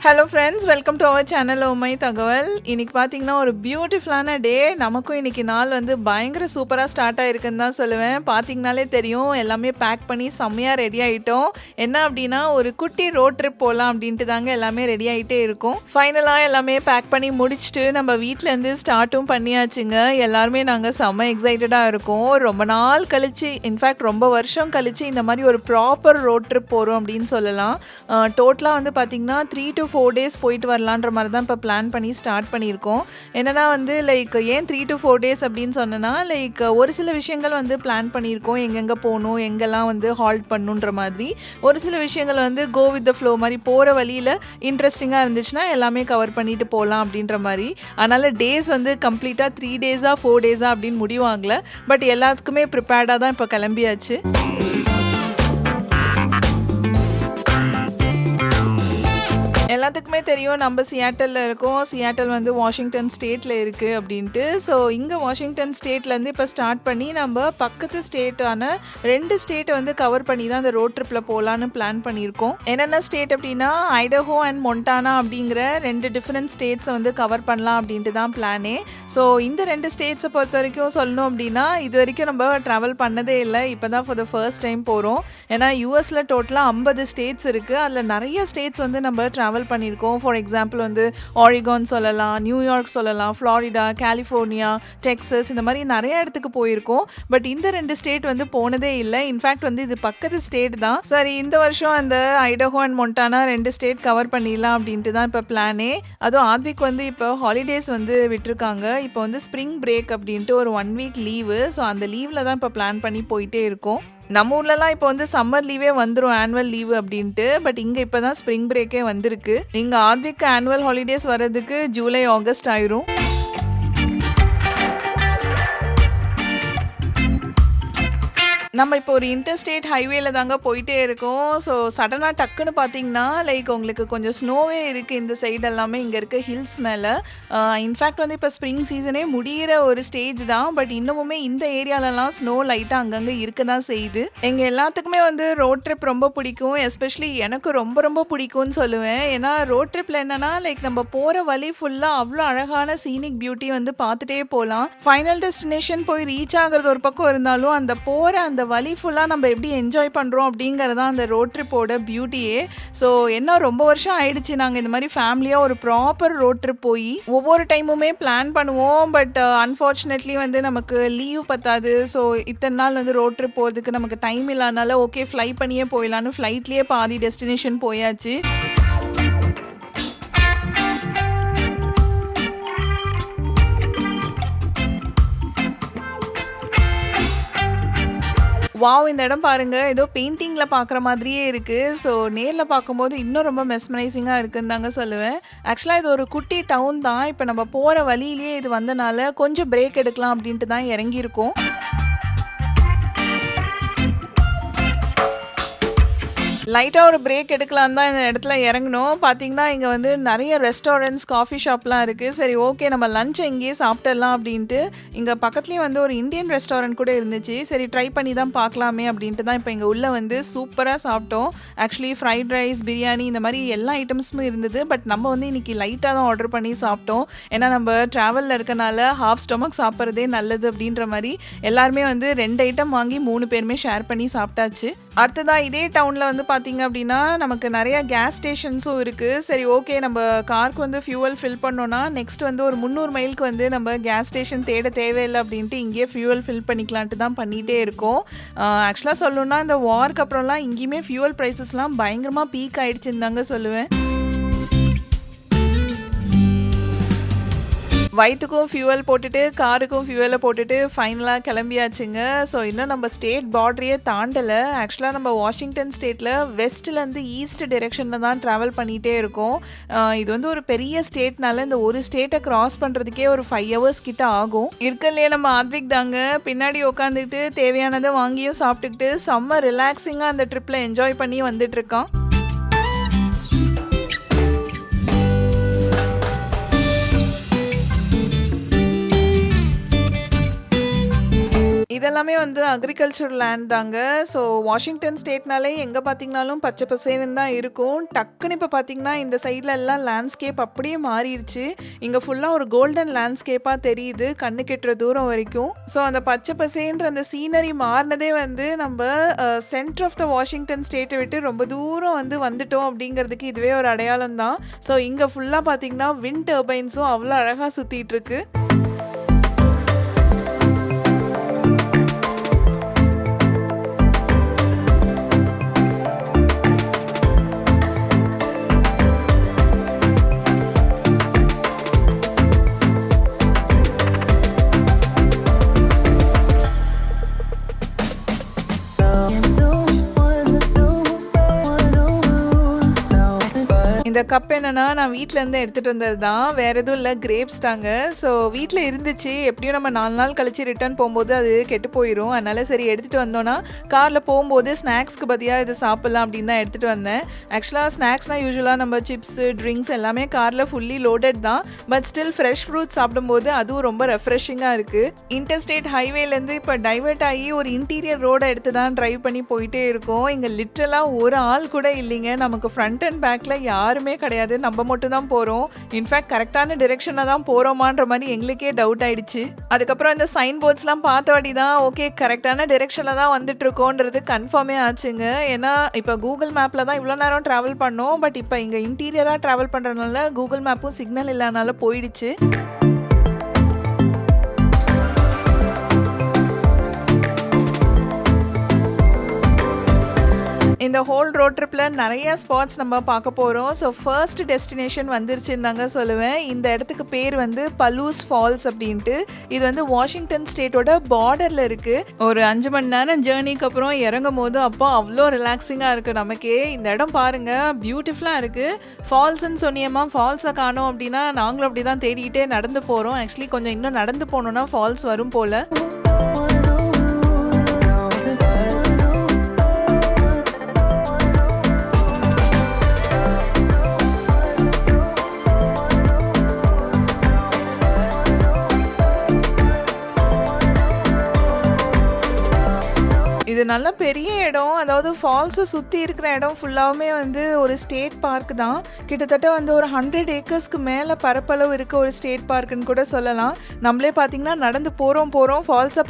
Hello friends, welcome to our channel ஓமை தகவல். இன்னைக்கு பார்த்தீங்கன்னா ஒரு பியூட்டிஃபுல்லான டே. நமக்கும் இன்னைக்கு நாள் வந்து பயங்கர சூப்பராக ஸ்டார்ட் ஆகிருக்குன்னு தான் சொல்லுவேன். பார்த்தீங்கனாலே தெரியும், எல்லாமே பேக் பண்ணி செம்மையாக ரெடி ஆகிட்டோம். என்ன அப்படின்னா ஒரு குட்டி ரோட் ட்ரிப் போகலாம் அப்படின்ட்டு தாங்க எல்லாமே ரெடி ஆகிட்டே இருக்கும். ஃபைனலாக எல்லாமே பேக் பண்ணி முடிச்சுட்டு நம்ம வீட்டிலேருந்து ஸ்டார்ட்டும் பண்ணியாச்சுங்க. எல்லாருமே நாங்கள் செம்ம எக்ஸைட்டடாக இருக்கோம். ரொம்ப நாள் கழிச்சு, இன்ஃபேக்ட் ரொம்ப வருஷம் கழிச்சு இந்த மாதிரி ஒரு ப்ராப்பர் ரோட் ட்ரிப் போகிறோம் அப்படின்னு சொல்லலாம். டோட்டலாக வந்து பார்த்திங்கன்னா 3 to 4 days போயிட்டு வரலான்ற மாதிரி தான் இப்போ பிளான் பண்ணி ஸ்டார்ட் பண்ணியிருக்கோம். என்னென்னா வந்து லைக் ஏன் 3 to 4 days அப்படின்னு சொன்னேன்னா, லைக் ஒரு சில விஷயங்கள் வந்து பிளான் பண்ணியிருக்கோம், எங்கெங்கே போகணும், எங்கெல்லாம் வந்து ஹால்ட் பண்ணுன்ற மாதிரி. ஒரு சில விஷயங்கள் வந்து கோ வித் த ஃப்ளோ மாதிரி போகிற வழியில் இன்ட்ரெஸ்டிங்காக இருந்துச்சுன்னா எல்லாமே கவர் பண்ணிட்டு போகலாம் அப்படின்ற மாதிரி. அதனால் டேஸ் வந்து கம்ப்ளீட்டாக 3 days-ஆ 4 days-ஆ அப்படின்னு முடிவாங்கல. பட் எல்லாத்துக்குமே ப்ரிப்பேர்டாக தான் இப்போ கிளம்பியாச்சு. எல்லாத்துக்குமே தெரியும் நம்ம சியாட்டலில் இருக்கோம். சியாட்டல் வந்து வாஷிங்டன் ஸ்டேட்டில் இருக்குது அப்படின்ட்டு. ஸோ இங்கே வாஷிங்டன் ஸ்டேட்லேருந்து இப்போ ஸ்டார்ட் பண்ணி நம்ம பக்கத்து ஸ்டேட்டான 2 ஸ்டேட்டை வந்து கவர் பண்ணி தான் அந்த ரோட் ட்ரிப்பில் போகலான்னு பிளான் பண்ணியிருக்கோம். என்னென்ன ஸ்டேட் அப்படின்னா ஐடஹோ அண்ட் மொன்டானா அப்படிங்கிற 2 டிஃப்ரெண்ட் ஸ்டேட்ஸை வந்து கவர் பண்ணலாம் அப்படின்ட்டு தான் பிளானே. ஸோ இந்த 2 ஸ்டேட்ஸை பொறுத்த வரைக்கும் சொல்லணும் அப்படின்னா, இது வரைக்கும் நம்ம ட்ராவல் பண்ணதே இல்லை. இப்போ தான் ஃபார் த ஃபர்ஸ்ட் டைம் போகிறோம். ஏன்னா யூஎஸில் டோட்டலாக 50 ஸ்டேட்ஸ் இருக்குது. அதில் நிறைய ஸ்டேட்ஸ் வந்து நம்ம ட்ராவல் பண்ணியிருக்கோம். ஃபார் எக்ஸாம்பிள் வந்து ஆரிகான் சொல்லலாம், நியூயார்க் சொல்லலாம், ஃப்ளாரிடா, கலிஃபோர்னியா, டெக்ஸஸ், இந்த மாதிரி நிறைய இடத்துக்கு போயிருக்கோம். பட் இந்த 2 ஸ்டேட் வந்து போனதே இல்லை. இன்ஃபேக்ட் வந்து இது பக்கத்து ஸ்டேட் தான். சரி, இந்த வருஷம் அந்த ஐடஹோ அண்ட் மொன்டானா 2 ஸ்டேட் கவர் பண்ணிடலாம் அப்படின்ட்டு தான் இப்போ பிளானே. அதுவும் ஆத்விக் வந்து இப்போ ஹாலிடேஸ் வந்து விட்டுருக்காங்க. இப்போ வந்து ஸ்ப்ரிங் பிரேக் அப்படின்ட்டு ஒரு 1 week லீவு. ஸோ அந்த லீவில் தான் இப்போ பிளான் பண்ணி போயிட்டே இருக்கோம். நம்ம ஊர்லலாம் இப்போ வந்து சம்மர் லீவே வந்துடும், ஆனுவல் லீவு அப்படின்ட்டு. பட் இங்கே இப்போ தான் ஸ்ப்ரிங் பிரேக்கே வந்திருக்கு. இங்கே ஆத்விக் ஆனுவல் ஹாலிடேஸ் வர்றதுக்கு ஜூலை ஆகஸ்ட் ஆயிரும். நம்ம இப்போ ஒரு இன்டர்ஸ்டேட் ஹைவேல தாங்க போயிட்டே இருக்கோம். ஸோ சடனாக டக்குன்னு பார்த்தீங்கன்னா லைக் உங்களுக்கு கொஞ்சம் ஸ்னோவே இருக்குது இந்த சைடு எல்லாமே. இங்கே இருக்க ஹில்ஸ் மேலே இன்ஃபேக்ட் வந்து இப்போ ஸ்ப்ரிங் சீசனே முடிகிற ஒரு ஸ்டேஜ் தான். பட் இன்னமுமே இந்த ஏரியாலலாம் ஸ்னோ லைட்டாக அங்கங்கே இருக்க தான் செய்யுது. எங்கள் எல்லாத்துக்குமே வந்து ரோட் ட்ரிப் ரொம்ப பிடிக்கும். எஸ்பெஷலி எனக்கு ரொம்ப ரொம்ப பிடிக்கும்னு சொல்லுவேன். ஏன்னா ரோட் ட்ரிப்பில் என்னென்னா லைக் நம்ம போகிற வழி ஃபுல்லாக அவ்வளோ அழகான சீனிக் பியூட்டி வந்து பார்த்துட்டே போகலாம். ஃபைனல் டெஸ்டினேஷன் போய் ரீச் ஆகிறது ஒரு பக்கம் இருந்தாலும், அந்த போகிற அந்த வழி ஃபுல்லாக நம்ம எப்படி என்ஜாய் பண்ணுறோம் அப்படிங்கிறதான் அந்த ரோட் ட்ரிப்போட பியூட்டியே. ஸோ என்ன ரொம்ப வருஷம் ஆயிடுச்சு நாங்கள் இந்த மாதிரி ஃபேமிலியாக ஒரு ப்ராப்பர் ரோட் ட்ரிப் போய். ஒவ்வொரு டைமுமே பிளான் பண்ணுவோம். பட் அன்ஃபார்ச்சுனேட்லி வந்து நமக்கு லீவ் பத்தாது. ஸோ இத்தனை நாள் வந்து ரோட் ட்ரிப் போகிறதுக்கு நமக்கு டைம் இல்லாதனால ஓகே ஃப்ளை பண்ணியே போயிடலான்னு ஃப்ளைட்லேயே பாதி டெஸ்டினேஷன் போயாச்சு. வாவ், இந்த இடம் பாருங்க, ஏதோ பெயிண்டிங்கில் பார்க்குற மாதிரியே இருக்குது. ஸோ நேரில் பார்க்கும்போது இன்னும் ரொம்ப மெஸ்மரைசிங்காக இருக்குன்னு தாங்க சொல்லுவேன். ஆக்சுவலாக இது ஒரு குட்டி டவுன் தான். இப்போ நம்ம போகிற வழியிலேயே இது வந்தனால கொஞ்சம் பிரேக் எடுக்கலாம் அப்படின்ட்டு தான் இறங்கியிருக்கோம். லைட்டாக ஒரு பிரேக் எடுக்கலான்னு தான் இந்த இடத்துல இறங்கணும். பார்த்தீங்கன்னா இங்கே வந்து நிறைய ரெஸ்டாரண்ட்ஸ், காஃபி ஷாப்லாம் இருக்குது. சரி ஓகே, நம்ம லஞ்ச் இங்கேயே சாப்பிட்டுடலாம் அப்படின்ட்டு. இங்கே பக்கத்துலேயும் வந்து ஒரு இந்தியன் ரெஸ்டாரண்ட் கூட இருந்துச்சு. சரி ட்ரை பண்ணி தான் பார்க்கலாமே அப்படின்ட்டு தான் இப்போ இங்கே உள்ளே வந்து சூப்பராக சாப்பிட்டோம். ஆக்சுவலி ஃப்ரைட் ரைஸ், பிரியாணி, இந்த மாதிரி எல்லா ஐட்டம்ஸும் இருந்தது. பட் நம்ம வந்து இன்றைக்கி லைட்டாக தான் ஆர்டர் பண்ணி சாப்பிட்டோம். ஏன்னா நம்ம ட்ராவலில் இருக்கனால ஹாஃப் ஸ்டொமக் சாப்பிட்றதே நல்லது அப்படின்ற மாதிரி எல்லாருமே வந்து 2 ஐட்டம் வாங்கி 3 பேருமே ஷேர் பண்ணி சாப்பிட்டாச்சு. அடுத்ததாக இதே டவுனில் வந்து பார்த்திங்க அப்படின்னா நமக்கு நிறையா கேஸ் ஸ்டேஷன்ஸும் இருக்குது. சரி ஓகே, நம்ம காருக்கு வந்து ஃபியூவல் ஃபில் பண்ணோன்னா நெக்ஸ்ட் வந்து ஒரு 300 மைலுக்கு வந்து நம்ம கேஸ் ஸ்டேஷன் தேட தேவையில்லை அப்படின்ட்டு இங்கேயே ஃபியூவல் ஃபில் பண்ணிக்கலான்ட்டு தான் பண்ணிகிட்டே இருக்கோம். ஆக்சுவலாக சொல்லணுன்னா இந்த வார்க்கு அப்புறம்லாம் இங்கேயுமே ஃபியூவல் ப்ரைஸஸ்லாம் பயங்கரமாக பீக் ஆகிடுச்சுன்னு தாங்க சொல்லுவேன். வயிற்றுக்கும் ஃபியூவல் போட்டுட்டு காருக்கும் ஃபியூவலை போட்டுட்டு ஃபைனலாக கிளம்பியாச்சுங்க. ஸோ இன்னும் நம்ம ஸ்டேட் பார்டரையே தாண்டலை. ஆக்சுவலாக நம்ம வாஷிங்டன் ஸ்டேட்டில் வெஸ்ட்லேருந்து ஈஸ்ட் டிரெக்ஷனில் தான் ட்ராவல் பண்ணிகிட்டே இருக்கோம். இது வந்து ஒரு பெரிய ஸ்டேட்னால இந்த ஒரு ஸ்டேட்டை கிராஸ் பண்ணுறதுக்கே ஒரு 5 hours கிட்ட ஆகும். இருக்கலையே நம்ம ஆத்விக் தாங்க பின்னாடி உட்காந்துக்கிட்டு தேவையானதை வாங்கியும் சாப்பிட்டுக்கிட்டு செம்ம ரிலாக்ஸிங்காக அந்த ட்ரிப்பில் என்ஜாய் பண்ணி வந்துட்டுருக்கான். இதெல்லாமே வந்து அக்ரிகல்ச்சர் லேண்ட் தாங்க. ஸோ வாஷிங்டன் ஸ்டேட்னாலே எங்க பார்த்தீங்கனாலும் பச்சை பசேல்னு தான் இருக்கும். டக்குன்னு இப்ப பார்த்தீங்கன்னா, இந்த சைட்ல எல்லாம் லேண்ட்ஸ்கேப் அப்படியே மாறிருச்சு. இங்க ஃபுல்லா ஒரு கோல்டன் லேண்ட்ஸ்கேப்பா தெரியுது, கண்ணு கெட்டுற தூரம் வரைக்கும். ஸோ அந்த பச்சை பசேல்ன்ற அந்த சீனரி மாறுனதே வந்து நம்ப சென்டர் ஆஃப் த வாஷிங்டன் ஸ்டேட்ட விட்டு ரொம்ப தூரம் வந்து வந்துட்டோம் அப்படிங்கிறதுக்கு இதுவே ஒரு அடையாளம் தான். ஸோ இங்க ஃபுல்லா பார்த்தீங்கன்னா, விண்ட் டர்பைன்ஸும் அவ்வளோ அழகா சுத்திட்டு இருக்கு. இந்த கப் என்னன்னா, நான் வீட்லேருந்து எடுத்துகிட்டு வந்தது தான். வேறு எதுவும் இல்லை, கிரேப்ஸ் தாங்க. ஸோ வீட்டில் இருந்துச்சு. எப்படியும் நம்ம 4 நாள் கழிச்சு ரிட்டர்ன் போகும்போது அது கெட்டு போயிடும். அதனால சரி எடுத்துகிட்டு வந்தோன்னா, காரில் போகும்போது ஸ்நாக்ஸ்க்கு பதிலாக இது சாப்பிட்லாம் அப்படின்னு தான் எடுத்துகிட்டு வந்தேன். ஆக்சுவலாக ஸ்நாக்ஸ்னால் யூஸ்வலாக நம்ம சிப்ஸு, ட்ரிங்க்ஸ் எல்லாமே காரில் ஃபுல்லி லோடட் தான். பட் ஸ்டில் ஃப்ரெஷ் ஃப்ரூட்ஸ் சாப்பிடும்போது அதுவும் ரொம்ப ரெஃப்ரெஷிங்காக இருக்குது. இன்டர்ஸ்டேட் ஹைவேலேருந்து இப்போ டைவர்ட் ஆகி ஒரு இன்டீரியர் ரோடை எடுத்து தான் ட்ரைவ் பண்ணி போயிட்டே இருக்கோம். இங்கே லிட்ரலாக ஒரு ஆள் கூட இல்லைங்க. நமக்கு ஃப்ரண்ட் அண்ட் பேக்கில் யாருமே கிடையாது, நம்ம மட்டும் தான் போகிறோம். இன்ஃபேக்ட் கரெக்டான டிரெக்ஷனில் தான் போகிறோமான்ற மாதிரி எங்களுக்கே டவுட் ஆயிடுச்சு. அதுக்கப்புறம் இந்த சைன் போர்ட்ஸ்லாம் பார்த்தவாடி தான் ஓகே கரெக்டான டிரெக்ஷனில் தான் வந்துட்டு இருக்கோன்றது கன்ஃபார்மே ஆச்சுங்க. ஏன்னா இப்போ கூகுள் மேப்பில் தான் இவ்வளோ நேரம் ட்ராவல் பண்ணோம். பட் இப்போ இங்கே இன்டீரியராக ட்ராவல் பண்ணுறதுனால கூகுள் மேப்பும் சிக்னல் இல்லாதனால போயிடுச்சு. இந்த ஹோல் ரோட் ட்ரிப்பில் நிறைய ஸ்பாட்ஸ் நம்ம பார்க்க போகிறோம். ஸோ ஃபர்ஸ்ட் டெஸ்டினேஷன் வந்துருச்சுன்னு தாங்க சொல்லுவேன். இந்த இடத்துக்கு பேர் வந்து பலூஸ் ஃபால்ஸ் அப்படின்ட்டு. இது வந்து வாஷிங்டன் ஸ்டேட்டோட பார்டரில் இருக்குது. ஒரு 5 மணி நேரம் ஜேர்னிக்கு அப்புறம் இறங்கும் போது அப்போ அவ்வளோ ரிலாக்ஸிங்காக இருக்குது நமக்கே. இந்த இடம் பாருங்கள், பியூட்டிஃபுல்லாக இருக்குது. ஃபால்ஸ்ன்னு சொன்னியம்மா, ஃபால்ஸை காணோம் அப்படின்னா நாங்களும் அப்படி தான் தேடிக்கிட்டே நடந்து போகிறோம். ஆக்சுவலி கொஞ்சம் இன்னும் நடந்து போனோன்னா ஃபால்ஸ் வரும் போல். இது நல்ல பெரிய இடம். அதாவது ஃபால்ஸை சுற்றி இருக்கிற இடம் ஃபுல்லாகவுமே வந்து ஒரு ஸ்டேட் பார்க் தான். கிட்டத்தட்ட வந்து ஒரு 100 ஏக்கர்ஸ்க்கு மேலே பரப்பளவு இருக்க ஒரு ஸ்டேட் பார்க்குன்னு கூட சொல்லலாம். நம்மளே பார்த்தீங்கன்னா நடந்து போகிறோம் ஃபால்ஸை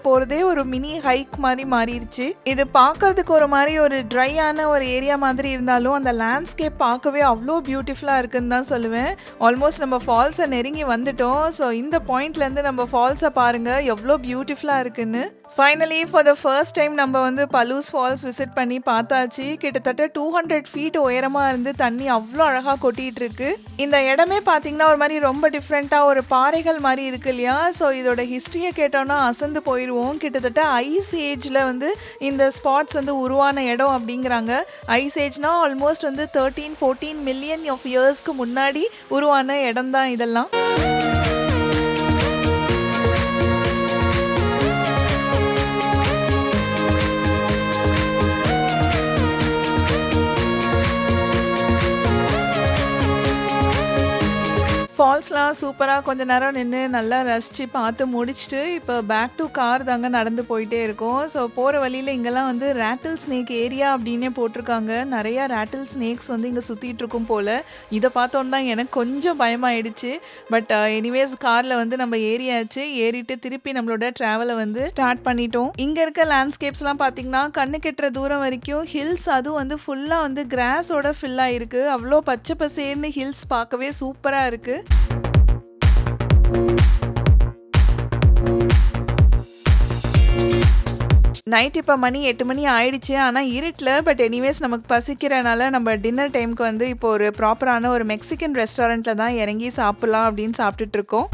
போகிறதே ஒரு மினி ஹைக் மாதிரி மாறிடுச்சு. இது பார்க்கறதுக்கு ஒரு மாதிரி ஒரு ட்ரையான ஒரு ஏரியா மாதிரி இருந்தாலும் அந்த லேண்ட்ஸ்கேப் பார்க்கவே அவ்வளோ பியூட்டிஃபுல்லாக இருக்குன்னு தான் சொல்லுவேன். ஆல்மோஸ்ட் நம்ம ஃபால்ஸை நெருங்கி வந்துட்டோம். ஸோ இந்த பாயிண்ட்லேருந்து நம்ம ஃபால்ஸை பாருங்கள் எவ்வளோ பியூட்டிஃபுல்லாக இருக்குன்னு. Finally for the first time நம்ம வந்து பலூஸ் ஃபால்ஸ் விசிட் பண்ணி பார்த்தாச்சு. கிட்டத்தட்ட 200 ஃபீட் உயரமாக இருந்து தண்ணி அவ்வளோ அழகாக கொட்டிகிட்டு இருக்கு. இந்த இடமே பார்த்தீங்கன்னா ஒரு மாதிரி ரொம்ப டிஃப்ரெண்ட்டாக ஒரு பாறைகள் மாதிரி இருக்கு இல்லையா. ஸோ இதோட ஹிஸ்ட்ரியை கேட்டோன்னா அசந்து போயிடுவோம். கிட்டத்தட்ட ஐஸ் ஏஜில் வந்து இந்த ஸ்பாட்ஸ் வந்து உருவான இடம் அப்படிங்கிறாங்க. ஐஸ் ஏஜ்னால் ஆல்மோஸ்ட் வந்து 13-14 மில்லியன் ஆஃப் இயர்ஸ்க்கு முன்னாடி உருவான இடம் தான் இதெல்லாம். ஃபால்ஸ்லாம் சூப்பராக கொஞ்ச நேரம் நின்று நல்லா ரசித்து பார்த்து முடிச்சுட்டு இப்போ பேக் டு கார் தாங்க நடந்து போயிட்டே இருக்கோம். ஸோ போகிற வழியில் இங்கெல்லாம் வந்து ரேட்டில் ஸ்னேக் ஏரியா அப்படின்னே போட்டிருக்காங்க. நிறையா ரேட்டில் ஸ்னேக்ஸ் வந்து இங்கே சுற்றிட்டு இருக்கும் போல். இதை பார்த்தோன்னு தான் எனக்கு கொஞ்சம் பயமாயிடுச்சு. பட் எனிவேஸ் காரில் வந்து நம்ம ஏறியாச்சு. ஏறிட்டு திருப்பி நம்மளோட ட்ராவலை வந்து ஸ்டார்ட் பண்ணிட்டோம். இங்கே இருக்க லேண்ட்ஸ்கேப்ஸ்லாம் பார்த்தீங்கன்னா கண்ணு கெட்டுற தூரம் வரைக்கும் ஹில்ஸ், அதுவும் வந்து ஃபுல்லாக வந்து கிராஸோட ஃபில்லாக இருக்குது. அவ்வளோ பச்சை பசேர்னு ஹில்ஸ் பார்க்கவே சூப்பராக இருக்குது. நைட் இப்போ மணி 8 மணி ஆயிடுச்சு. ஆனால் இருட்டில் பட் எனிவேஸ் நமக்கு பசிக்கிறனால நம்ம டின்னர் டைமுக்கு வந்து இப்போ ஒரு ப்ராப்பரான ஒரு மெக்சிகன் ரெஸ்டாரண்ட்டில் தான் இறங்கி சாப்பிட்லாம் அப்படின்னு சாப்பிட்டுட்ருக்கோம்.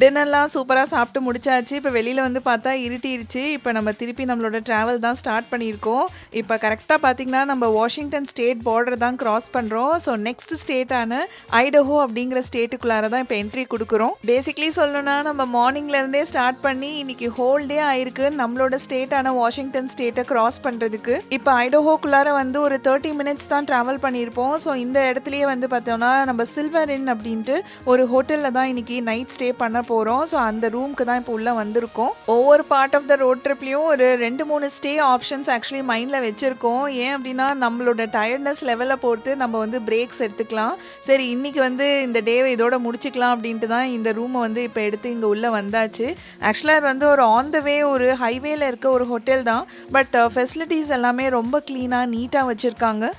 டின்னர்லாம் சூப்பராக சாப்பிட்டு முடிச்சாச்சு. இப்போ வெளியில் வந்து பார்த்தா இருட்டிருச்சு. இப்போ நம்ம திருப்பி நம்மளோட ட்ராவல் தான் ஸ்டார்ட் பண்ணியிருக்கோம். இப்போ கரெக்டாக பார்த்தீங்கன்னா நம்ம வாஷிங்டன் ஸ்டேட் பார்டர் தான் கிராஸ் பண்ணுறோம். ஸோ நெக்ஸ்ட் ஸ்டேட்டான ஐடஹோ அப்படிங்கிற ஸ்டேட்டுக்குள்ளார தான் இப்போ என்ட்ரி கொடுக்குறோம். பேசிக்லி சொல்லணும்னா நம்ம மார்னிங்லேருந்தே ஸ்டார்ட் பண்ணி இன்னைக்கு ஹோல் டே ஆயிருக்கு நம்மளோட ஸ்டேட்டான வாஷிங்டன் ஸ்டேட்டை கிராஸ் பண்ணுறதுக்கு. இப்போ ஐடஹோக்குள்ளார வந்து ஒரு 30 மினிட்ஸ் தான் ட்ராவல் பண்ணியிருப்போம். ஸோ இந்த இடத்துலையே வந்து பார்த்தோம்னா நம்ம சில்வர் இன் அப்படின்ட்டு ஒரு ஹோட்டலில் தான் இன்னைக்கு நைட் ஸ்டே பண்ண போகிறோம். ஸோ அந்த ரூமுக்கு தான் இப்போ உள்ளே வந்திருக்கோம். ஒவ்வொரு பார்ட் ஆஃப் த ரோட் ட்ரிப்லையும் ஒரு 2-3 ஸ்டே ஆப்ஷன்ஸ் ஆக்சுவலி மைண்டில் வச்சுருக்கோம். ஏன் அப்படின்னா நம்மளோட டயர்ட்னஸ் லெவலை பொறுத்து நம்ம வந்து பிரேக்ஸ் எடுத்துக்கலாம். சரி இன்னைக்கு வந்து இந்த டேவை இதோட முடிச்சுக்கலாம் அப்படின்ட்டு தான் இந்த ரூமை வந்து இப்போ எடுத்து இங்கே உள்ளே வந்தாச்சு. ஆக்சுவலாக இது வந்து ஒரு ஆன் த வே ஒரு ஹைவேல இருக்க ஒரு ஹோட்டல் தான். பட் ஃபெசிலிட்டிஸ் எல்லாமே ரொம்ப க்ளீனாக நீட்டாக வச்சுருக்காங்க.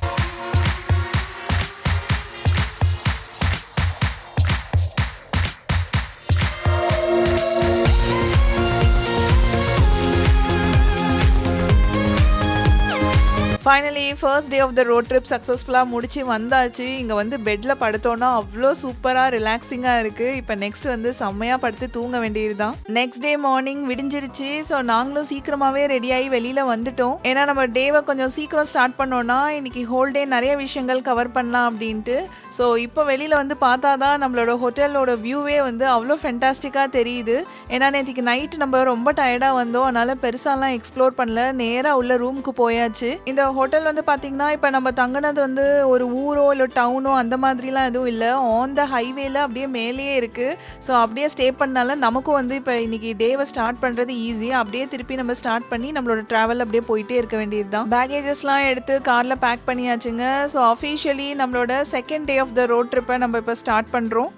Finally first day of the road trip சக்ஸஸ்ஃபுல்லாக முடிச்சு வந்தாச்சு. இங்கே வந்து பெட்டில் படுத்தோன்னா அவ்வளோ சூப்பராக ரிலாக்ஸிங்காக இருக்குது. இப்போ நெக்ஸ்ட் வந்து செம்மையாக படுத்து தூங்க வேண்டியது தான். நெக்ஸ்ட் டே மார்னிங் விடிஞ்சிருச்சு. ஸோ நாங்களும் சீக்கிரமாகவே ரெடியாகி வெளியில் வந்துட்டோம். ஏன்னா நம்ம டேவை கொஞ்சம் சீக்கிரம் ஸ்டார்ட் பண்ணோன்னா இன்னைக்கு ஹோல் டே நிறைய விஷயங்கள் கவர் பண்ணலாம் அப்படின்ட்டு. ஸோ இப்போ வெளியில் வந்து பார்த்தா தான் நம்மளோட ஹோட்டலோட வியூவே வந்து அவ்வளோ ஃபென்டாஸ்டிக்காக தெரியுது. ஏன்னா நேற்றுக்கு நைட் நம்ம ரொம்ப டயர்டாக வந்தோம். அதனால் பெருசாலாம் எக்ஸ்ப்ளோர் பண்ணல. நேராக உள்ள ரூமுக்கு போயாச்சு. இந்த ஹோட்டல் வந்து பார்த்தீங்கன்னா இப்போ நம்ம தங்கினது வந்து ஒரு ஊரோ இல்லை டவுனோ அந்த மாதிரிலாம் எதுவும் இல்லை. ஆன் த ஹைவேல அப்படியே மேலேயே இருக்குது. ஸோ அப்படியே ஸ்டே பண்ணால நமக்கும் வந்து இப்போ இன்னைக்கு டேவை ஸ்டார்ட் பண்ணுறது ஈஸியாக அப்படியே திருப்பி நம்ம ஸ்டார்ட் பண்ணி நம்மளோட ட்ராவல் அப்படியே போயிட்டே இருக்க வேண்டியது தான். பேகேஜஸ்லாம் எடுத்து காரில் பேக் பண்ணியாச்சுங்க. ஸோ அஃபிஷியலி நம்மளோட second day of the road ட்ரிப்பை நம்ம இப்போ ஸ்டார்ட் பண்ணுறோம்.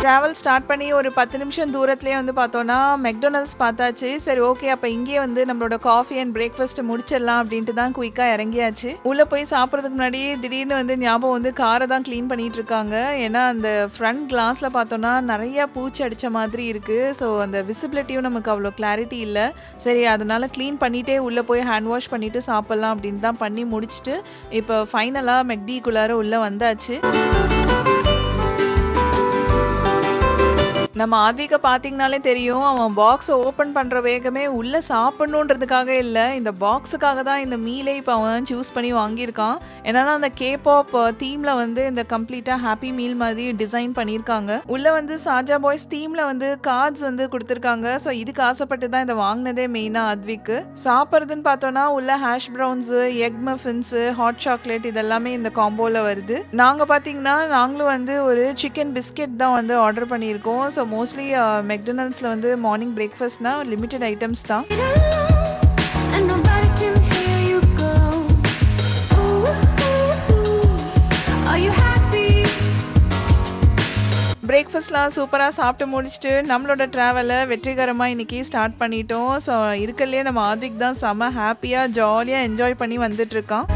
ட்ராவல் ஸ்டார்ட் பண்ணி ஒரு 10 நிமிஷம் தூரத்துலேயே வந்து பார்த்தோன்னா மெக்டொனல்ட்ஸ் பார்த்தாச்சு. சரி ஓகே அப்போ இங்கேயே வந்து நம்மளோட காஃபி அண்ட் பிரேக்ஃபாஸ்ட்டை முடிச்சிடலாம் அப்படின்ட்டு தான் குயிக்காக இறங்கியாச்சு. உள்ளே போய் சாப்பிட்றதுக்கு முன்னாடி திடீர்னு வந்து ஞாபகம் வந்து காரை தான் க்ளீன் பண்ணிட்டு இருக்காங்க. ஏன்னா அந்த ஃப்ரண்ட் கிளாஸில் பார்த்தோன்னா நிறையா பூச்சி அடித்த மாதிரி இருக்குது. ஸோ அந்த விசிபிலிட்டியும் நமக்கு அவ்வளோ கிளாரிட்டி இல்லை. சரி அதனால் க்ளீன் பண்ணிகிட்டே உள்ளே போய் ஹேண்ட் வாஷ் பண்ணிவிட்டு சாப்பிட்லாம் அப்படின்னு தான் பண்ணி முடிச்சுட்டு இப்போ ஃபைனலாக மெக்டிக்குள்ளார உள்ளே வந்தாச்சு. நம்ம ஆத்விகை பார்த்தீங்கனாலே தெரியும் அவன் பாக்ஸை ஓப்பன் பண்ணுற வேகமே உள்ளே சாப்பிட்ணுன்றதுக்காக இல்லை, இந்த பாக்ஸுக்காக தான் இந்த மீலே இப்போ அவன் சூஸ் பண்ணி வாங்கியிருக்கான். ஏன்னா அந்த கேபாப் தீமில் வந்து இந்த கம்ப்ளீட்டாக ஹாப்பி மீல் மாதிரி டிசைன் பண்ணியிருக்காங்க. உள்ளே வந்து சாஜா பாய்ஸ் தீமில் வந்து கார்ட்ஸ் வந்து கொடுத்துருக்காங்க. ஸோ இதுக்கு ஆசைப்பட்டு தான் இதை வாங்கினதே மெயினாக ஆத்விக்கு. சாப்பிட்றதுன்னு பார்த்தோன்னா உள்ள hash browns, egg muffins, hot chocolate இதெல்லாமே இந்த காம்போவில் வருது. நாங்கள் பார்த்தீங்கன்னா நாங்களும் வந்து ஒரு சிக்கன் பிஸ்கெட் தான் வந்து ஆர்டர் பண்ணியிருக்கோம். ஸோ மோஸ்ட்லி மெக்டொனல்ட்ஸில் வந்து மார்னிங் பிரேக்ஃபாஸ்ட்னா லிமிட்டட் ஐட்டம்ஸ் தான். பிரேக்ஃபாஸ்ட்லாம் சூப்பராக சாப்பிட்டு முடிச்சுட்டு நம்மளோட ட்ராவலை வெற்றிகரமாக இன்றைக்கி ஸ்டார்ட் பண்ணிட்டோம். ஸோ இருக்கலையே நம்ம ஆத்விக் தான் செம்ம ஹாப்பியாக ஜாலியாக என்ஜாய் பண்ணி வந்துட்டுருக்கான்.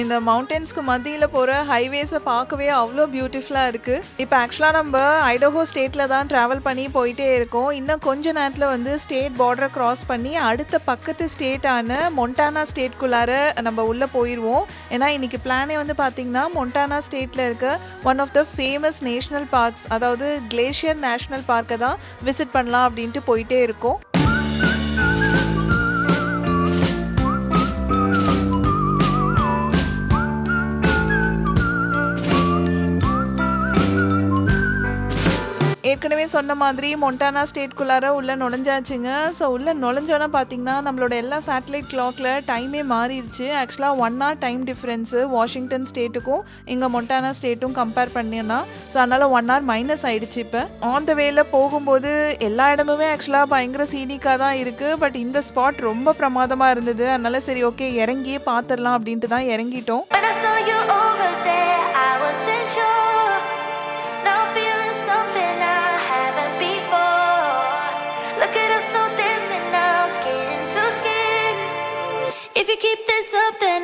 இந்த மவுண்டன்ஸ்க்கு மத்தியில் போகிற ஹைவேஸை பார்க்கவே அவ்வளோ பியூட்டிஃபுல்லாக இருக்குது. இப்போ ஆக்சுவலாக நம்ம ஐடஹோ ஸ்டேட்டில் தான் ட்ராவல் பண்ணி போயிட்டே இருக்கோம். இன்னும் கொஞ்ச நேரத்தில் வந்து ஸ்டேட் பார்டரை க்ராஸ் பண்ணி அடுத்த பக்கத்து ஸ்டேட்டான மொண்டானா ஸ்டேட்குள்ளார நம்ம உள்ளே போயிடுவோம். ஏன்னா இன்றைக்கி பிளானே வந்து பார்த்திங்கன்னா மொண்டானா ஸ்டேட்டில் இருக்க one of the famous national parks, அதாவது கிளேஷியர் நேஷ்னல் பார்க்கை தான் விசிட் பண்ணலாம் அப்படின்ட்டு போயிட்டே இருக்கோம். ஏற்கனவே சொன்ன மாதிரி மொண்டானா ஸ்டேட்குள்ளார உள்ளே நுழைஞ்சாச்சுங்க. ஸோ உள்ளே நுழைஞ்சோன்னா பார்த்தீங்கன்னா நம்மளோட எல்லா சேட்டலைட் கிளாக்கில் டைமே மாறிடுச்சு. ஆக்சுவலாக 1 hour டைம் டிஃப்ரென்ஸு வாஷிங்டன் ஸ்டேட்டுக்கும் இங்கே மொண்டானா ஸ்டேட்டும் கம்பேர் பண்ணினா. ஸோ அதனால் 1 hour மைனஸ் ஆகிடுச்சு. இப்போ ஆன் த வேல போகும்போது எல்லா இடமுமே ஆக்சுவலாக பயங்கர சீனிக்காக தான் இருக்குது. பட் இந்த ஸ்பாட் ரொம்ப பிரமாதமாக இருந்தது. அதனால் சரி ஓகே இறங்கியே பார்த்துடலாம் அப்படின்ட்டு தான் இறங்கிட்டோம். If you keep this up then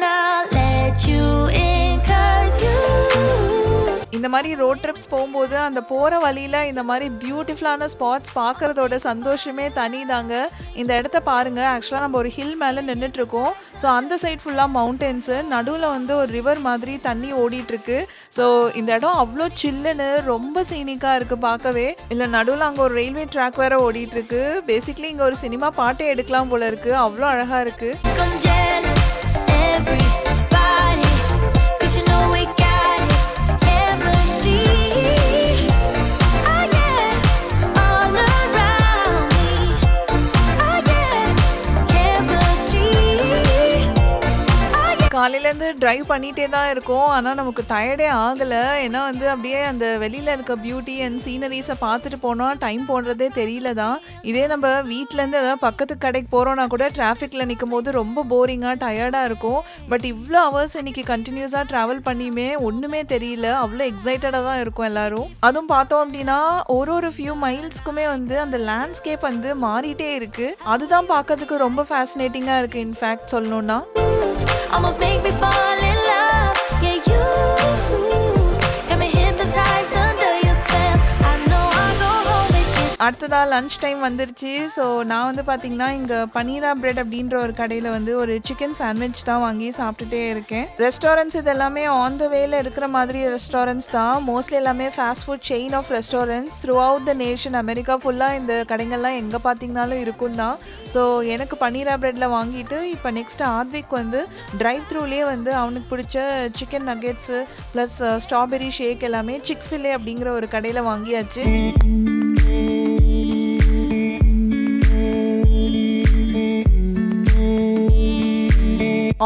இந்த மாதிரி ரோட் ட்ரிப்ஸ் போகும்போது அந்த போகிற வழியில் இந்த மாதிரி பியூட்டிஃபுல்லான ஸ்பாட்ஸ் பார்க்குறதோட சந்தோஷமே தனி தாங்க. இந்த இடத்த பாருங்கள், ஆக்சுவலாக நம்ம ஒரு ஹில் மேலே நின்றுட்டுருக்கோம். ஸோ அந்த சைட் ஃபுல்லாக மவுண்டன்ஸு, நடுவில் வந்து ஒரு ரிவர் மாதிரி தண்ணி ஓடிட்டுருக்கு. ஸோ இந்த இடம் அவ்வளோ சில்லுன்னு ரொம்ப சீனிக்காக இருக்குது பார்க்கவே. இல்லை நடுவில் அங்கே ஒரு ரயில்வே ட்ராக் வேறு ஓடிட்டுருக்கு. பேசிக்லி இங்கே ஒரு சினிமா பாட்டே எடுக்கலாம் போல இருக்குது, அவ்வளோ அழகாக இருக்குது. காலையிலேருந்து ட்ரைவ் பண்ணிகிட்டே தான் இருக்கோம். ஆனால் நமக்கு டயர்டே ஆகலை. ஏன்னா வந்து அப்படியே அந்த வெளியில் இருக்க பியூட்டி அண்ட் சீனரிஸை பார்த்துட்டு போனால் டைம் போடுறதே தெரியல தான். இதே நம்ம வீட்டிலேருந்து ஏதாவது பக்கத்து கடைக்கு போகிறோன்னா கூட டிராஃபிக்கில் நிற்கும் போது ரொம்ப போரிங்காக டயர்டாக இருக்கும். பட் இவ்வளோ ஹவர்ஸ் இன்றைக்கி கண்டினியூஸாக ட்ராவல் பண்ணியுமே ஒன்றுமே தெரியல. அவ்வளோ எக்ஸைட்டடாக தான் இருக்கும் எல்லோரும். அதுவும் பார்த்தோம் அப்படின்னா ஒரு ஃபியூ மைல்ஸ்க்குமே வந்து அந்த லேண்ட்ஸ்கேப் வந்து மாறிட்டே இருக்குது. அதுதான் பார்க்கறதுக்கு ரொம்ப ஃபேசினேட்டிங்காக இருக்குது. இன்ஃபேக்ட் சொல்லணுன்னா almost make me fall in love. Yeah, you got me hypnotized under your spell. I know I'll go home with you. அடுத்ததாக லன்ச் டைம் வந்துருச்சு. ஸோ நான் வந்து பார்த்திங்கன்னா இங்கே பனீரா பிரெட் அப்படின்ற ஒரு கடையில் வந்து ஒரு சிக்கன் சாண்ட்விச் தான் வாங்கி சாப்பிட்டுட்டே இருக்கேன். ரெஸ்டாரண்ட்ஸ் இது எல்லாமே ஆன் த வேல இருக்கிற மாதிரி ரெஸ்டாரண்ட்ஸ் தான். மோஸ்ட்லி எல்லாமே fast food chain of restaurants throughout the nation. America ஃபுல்லாக இந்த கடைகள்லாம் எங்கே பார்த்திங்கனாலும் இருக்கும் தான். ஸோ எனக்கு பனீரா பிரெட்டில் வாங்கிட்டு இப்போ நெக்ஸ்ட் ஆத்விக் வந்து ட்ரைவ் த்ரூலேயே வந்து அவனுக்கு பிடிச்ச சிக்கன் நகெட்ஸு ப்ளஸ் ஸ்ட்ராபெரி ஷேக் எல்லாமே சிக்ஃபிலே அப்படிங்கிற ஒரு கடையில் வாங்கியாச்சு.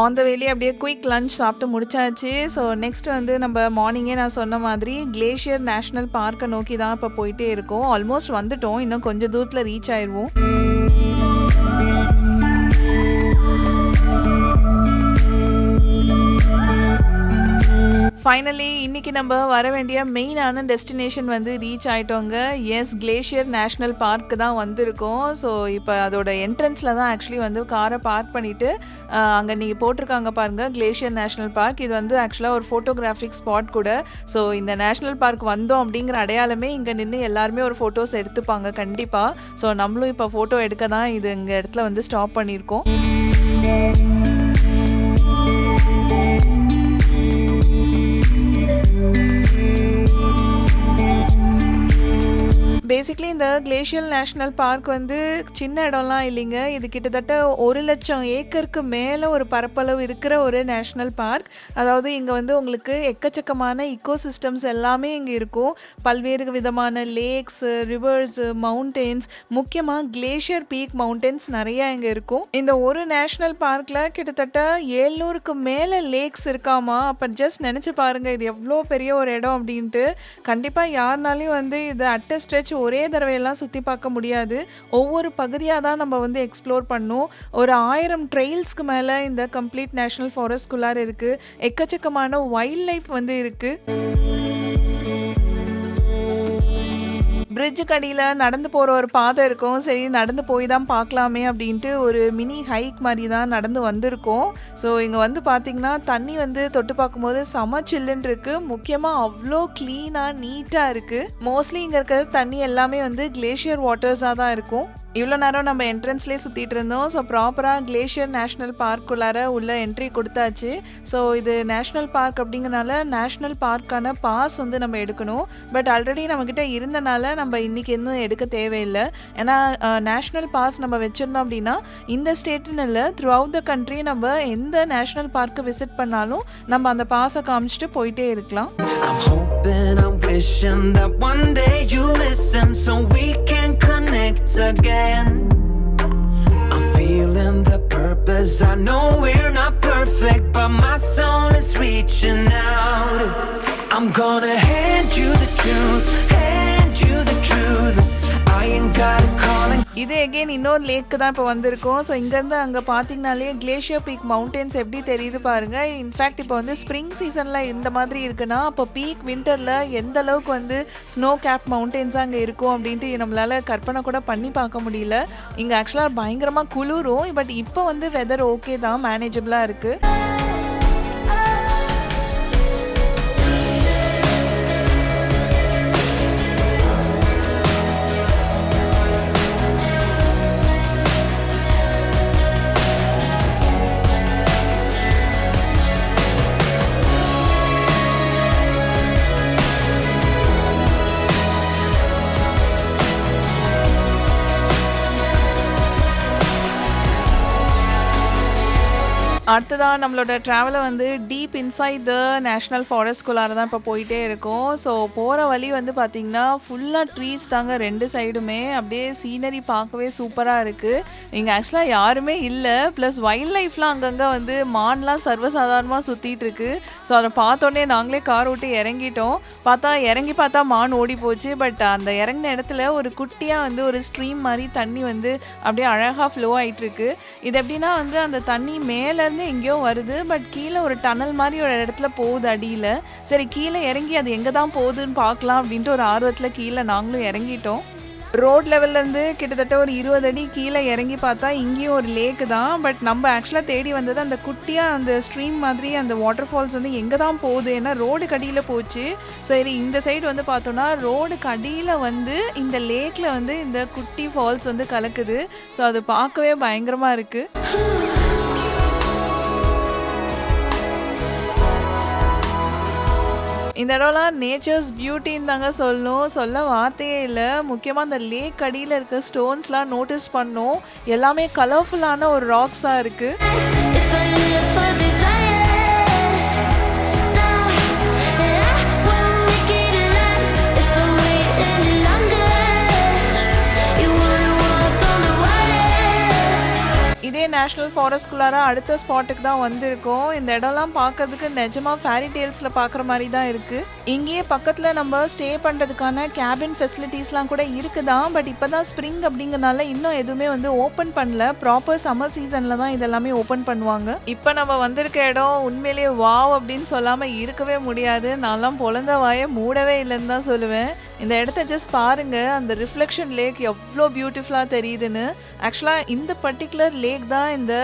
ஆன் த வேலி அப்படியே குயிக் லஞ்ச் சாப்பிட்டு முடிச்சாச்சு. ஸோ நெக்ஸ்ட் வந்து நம்ம மார்னிங்கே நான் சொன்ன மாதிரி கிளேஷியர் நேஷ்னல் பார்க்கை நோக்கி தான் இப்போ போயிட்டே இருக்கோம். ஆல்மோஸ்ட் வந்துட்டோம், இன்னும் கொஞ்சம் தூரத்தில் ரீச் ஆயிடுவோம். ஃபைனலி இன்றைக்கி நம்ம வர வேண்டிய மெயினான டெஸ்டினேஷன் வந்து ரீச் ஆகிட்டோங்க. எஸ், கிளேஷியர் நேஷ்னல் பார்க்கு தான் வந்திருக்கோம். ஸோ இப்போ அதோட என்ட்ரன்ஸில் தான் ஆக்சுவலி வந்து காரை பார்க் பண்ணிவிட்டு அங்கே நீங்கள் போட்டிருக்காங்க பாருங்கள் கிளேஷியர் நேஷ்னல் பார்க். இது வந்து ஆக்சுவலாக ஒரு ஃபோட்டோகிராஃபிக் ஸ்பாட் கூட. ஸோ இந்த நேஷ்னல் பார்க் வந்தோம் அப்படிங்கிற அடையாளமே இங்கே நின்று எல்லாருமே ஒரு ஃபோட்டோஸ் எடுத்துப்பாங்க கண்டிப்பாக. ஸோ நம்மளும் இப்போ ஃபோட்டோ எடுக்க தான் இது இங்கே இடத்துல வந்து ஸ்டாப் பண்ணியிருக்கோம். பேசிக்லி இந்த கிளேஷியல் நேஷ்னல் பார்க் வந்து சின்ன இடம்லாம் இல்லைங்க. இது கிட்டத்தட்ட 1,00,000 ஏக்கருக்கு மேலே ஒரு பரப்பளவு இருக்கிற ஒரு நேஷ்னல் பார்க். அதாவது இங்கே வந்து உங்களுக்கு எக்கச்சக்கமான இக்கோசிஸ்டம்ஸ் எல்லாமே இங்கே இருக்கும். பல்வேறு விதமான லேக்ஸு, ரிவர்ஸு, மவுண்டெயின்ஸ், முக்கியமாக கிளேஷியர் பீக் மவுண்டெயின்ஸ் நிறையா இங்கே இருக்கும். இந்த ஒரு நேஷ்னல் பார்க்கில் கிட்டத்தட்ட 700க்கு மேலே லேக்ஸ் இருக்காமா. அப்போ ஜஸ்ட் நினச்சி பாருங்கள் இது எவ்வளோ பெரிய ஒரு இடம் அப்படின்ட்டு. கண்டிப்பாக யாருனாலையும் வந்து இது அட் அ ஸ்ட்ரெச் ஒரே தடவையெல்லாம் சுற்றி பார்க்க முடியாது. ஒவ்வொரு பகுதியாக தான் நம்ம வந்து எக்ஸ்ப்ளோர் பண்ணோம். ஒரு 1000 ட்ரெயில்ஸ்க்கு மேலே இந்த கம்ப்ளீட் நேஷ்னல் ஃபாரஸ்ட்குள்ளார இருக்குது. எக்கச்சக்கமான வைல்ட் லைஃப் வந்து இருக்குது. பிரிட்ஜுக்கு அடியில் நடந்து போகிற ஒரு பாதை இருக்கும். சரி நடந்து போய் தான் பார்க்கலாமே அப்படின்ட்டு ஒரு மினி ஹைக் மாதிரி தான் நடந்து வந்திருக்கோம். ஸோ இங்கே வந்து பார்த்திங்கன்னா தண்ணி வந்து தொட்டு பார்க்கும்போது செம சில்லுன்னு இருக்குது. முக்கியமாக அவ்வளோ க்ளீனாக நீட்டாக இருக்குது. மோஸ்ட்லி இங்கே இருக்கிற தண்ணி எல்லாமே வந்து கிளேஷியர் வாட்டர்ஸாக தான் இருக்கும். இவ்வளோ நேரம் நம்ம என்ட்ரன்ஸ்லேயே சுற்றிட்டு இருந்தோம். ஸோ ப்ராப்பராக கிளேஷியர் நேஷ்னல் பார்க்குள்ளார உள்ள என்ட்ரி கொடுத்தாச்சு. ஸோ இது நேஷ்னல் பார்க் அப்படிங்கிறனால நேஷ்னல் பார்க்கான பாஸ் வந்து நம்ம எடுக்கணும். பட் ஆல்ரெடி நம்மக்கிட்ட இருந்தனால நம்ம இன்றைக்கி இன்னும் எடுக்க தேவையில்லை. ஏன்னா நேஷ்னல் பாஸ் நம்ம வச்சுருந்தோம் அப்படின்னா இந்த ஸ்டேட்டுன்னு இல்லை, த்ரூ அவுட் த கண்ட்ரி நம்ம எந்த நேஷ்னல் பார்க்கு விசிட் பண்ணாலும் நம்ம அந்த பாஸை காமிச்சிட்டு போயிட்டே இருக்கலாம். Wishing that one day you listen so we can connect again. I'm feeling the purpose. I know we're not perfect, but my soul is reaching out. I'm gonna hand you the truth, hand you the truth. I ain't got a calling. இது again இன்னொரு லேக்கு தான் இப்போ வந்திருக்கோம். So இங்கேருந்து அங்கே பார்த்தீங்கனாலே glacier peak mountains எப்படி தெரியுது பாருங்கள். இன்ஃபேக்ட் இப்போ வந்து ஸ்ப்ரிங் சீசனில் இந்த மாதிரி இருக்குன்னா அப்போ பீக் வின்டரில் எந்த அளவுக்கு வந்து ஸ்னோ கேப் மவுண்டன்ஸாக அங்கே இருக்கும் அப்படின்ட்டு நம்மளால் கற்பனை கூட பண்ணி பார்க்க முடியல. இங்கே ஆக்சுவலாக பயங்கரமாக குளிரும். பட் இப்போ வந்து வெதர் ஓகே தான், மேனேஜபிளாக இருக்குது. அடுத்ததா நம்மளோட ட்ராவலை வந்து டீப் இன்சைட் த நேஷ்னல் ஃபாரஸ்ட்குள்ளார தான் இப்போ போயிட்டே இருக்கோம். ஸோ போகிற வழி வந்து பார்த்திங்கன்னா ஃபுல்லாக ட்ரீஸ் தாங்க 2 சைடுமே. அப்படியே சீனரி பார்க்கவே சூப்பராக இருக்குது. இங்கே ஆக்சுவலாக யாருமே இல்லை. ப்ளஸ் வைல்ட் லைஃப்லாம் அங்கங்கே வந்து மான்லாம் சர்வசாதாரணமாக சுற்றிட்டு இருக்கு. ஸோ அதை பார்த்தோன்னே நாங்களே கார் விட்டு இறங்கிட்டோம். இறங்கி பார்த்தா மான் ஓடி போச்சு. பட் அந்த இறங்கின இடத்துல ஒரு குட்டியாக வந்து ஒரு ஸ்ட்ரீம் மாதிரி தண்ணி வந்து அப்படியே அழகாக ஃப்ளோ ஆகிட்டுருக்கு. இது எப்படின்னா வந்து அந்த தண்ணி மேலேருந்து எங்கேயோ வருது. பட் கீழே ஒரு டனல் மாதிரி ஒரு இடத்துல போகுது அடியில். சரி கீழே இறங்கி அது எங்கே தான் போகுதுன்னு பார்க்கலாம் அப்படின்ட்டு ஒரு ஆர்வத்தில் கீழே நாங்களும் இறங்கிட்டோம். ரோட் லெவல்லேருந்து கிட்டத்தட்ட ஒரு 20 அடி கீழே இறங்கி பார்த்தா இங்கேயும் ஒரு லேக்கு தான். பட் நம்ம ஆக்சுவலாக தேடி வந்தது அந்த குட்டியாக அந்த ஸ்ட்ரீம் மாதிரி அந்த வாட்டர் ஃபால்ஸ் வந்து எங்கே தான் போகுது, ஏன்னா ரோடுக்கு அடியில் போச்சு. சரி இந்த சைடு வந்து பார்த்தோன்னா ரோடுக்கு அடியில் வந்து இந்த லேக்கில் வந்து இந்த குட்டி ஃபால்ஸ் வந்து கலக்குது. ஸோ அது பார்க்கவே பயங்கரமாக இருக்குது. இந்த இடம்லாம் நேச்சர்ஸ் பியூட்டின்னு தாங்க சொல்லணும். சொல்ல வார்த்தையே இல்லை. முக்கியமாக அந்த லேக் அடியில் இருக்க ஸ்டோன்ஸ்லாம் நோட்டீஸ் பண்ணோம். எல்லாமே கலர்ஃபுல்லான ஒரு ராக்ஸாக இருக்குது. இதே நேஷ்னல் ஃபாரஸ்ட்குள்ளார அடுத்த ஸ்பாட்டுக்கு தான் வந்திருக்கோம். இந்த இடம்லாம் பார்க்கறதுக்கு நிஜமாக ஃபேரி டேல்ஸில் பார்க்குற மாதிரி தான் இருக்குது. இங்கேயே பக்கத்தில் நம்ம ஸ்டே பண்ணுறதுக்கான கேபின் ஃபெசிலிட்டிஸ்லாம் கூட இருக்குதான். பட் இப்போ தான் ஸ்ப்ரிங் அப்படிங்கிறனால இன்னும் எதுவுமே வந்து ஓப்பன் பண்ணல. ப்ராப்பர் சம்மர் சீசனில் தான் இதெல்லாமே ஓப்பன் பண்ணுவாங்க. இப்போ நம்ம வந்திருக்க இடம் உண்மையிலேயே வாவ் அப்படின்னு சொல்லாமல் இருக்கவே முடியாது. நான்லாம் பொழந்த வாயை மூடவே இல்லைன்னு தான் சொல்லுவேன். இந்த இடத்த ஜஸ்ட் பாருங்கள், அந்த ரிஃப்ளெக்ஷன் லேக் எவ்வளோ பியூட்டிஃபுல்லாக தெரியுதுன்னு. ஆக்சுவலாக இந்த பர்டிகுலர் லேக் தான் இந்த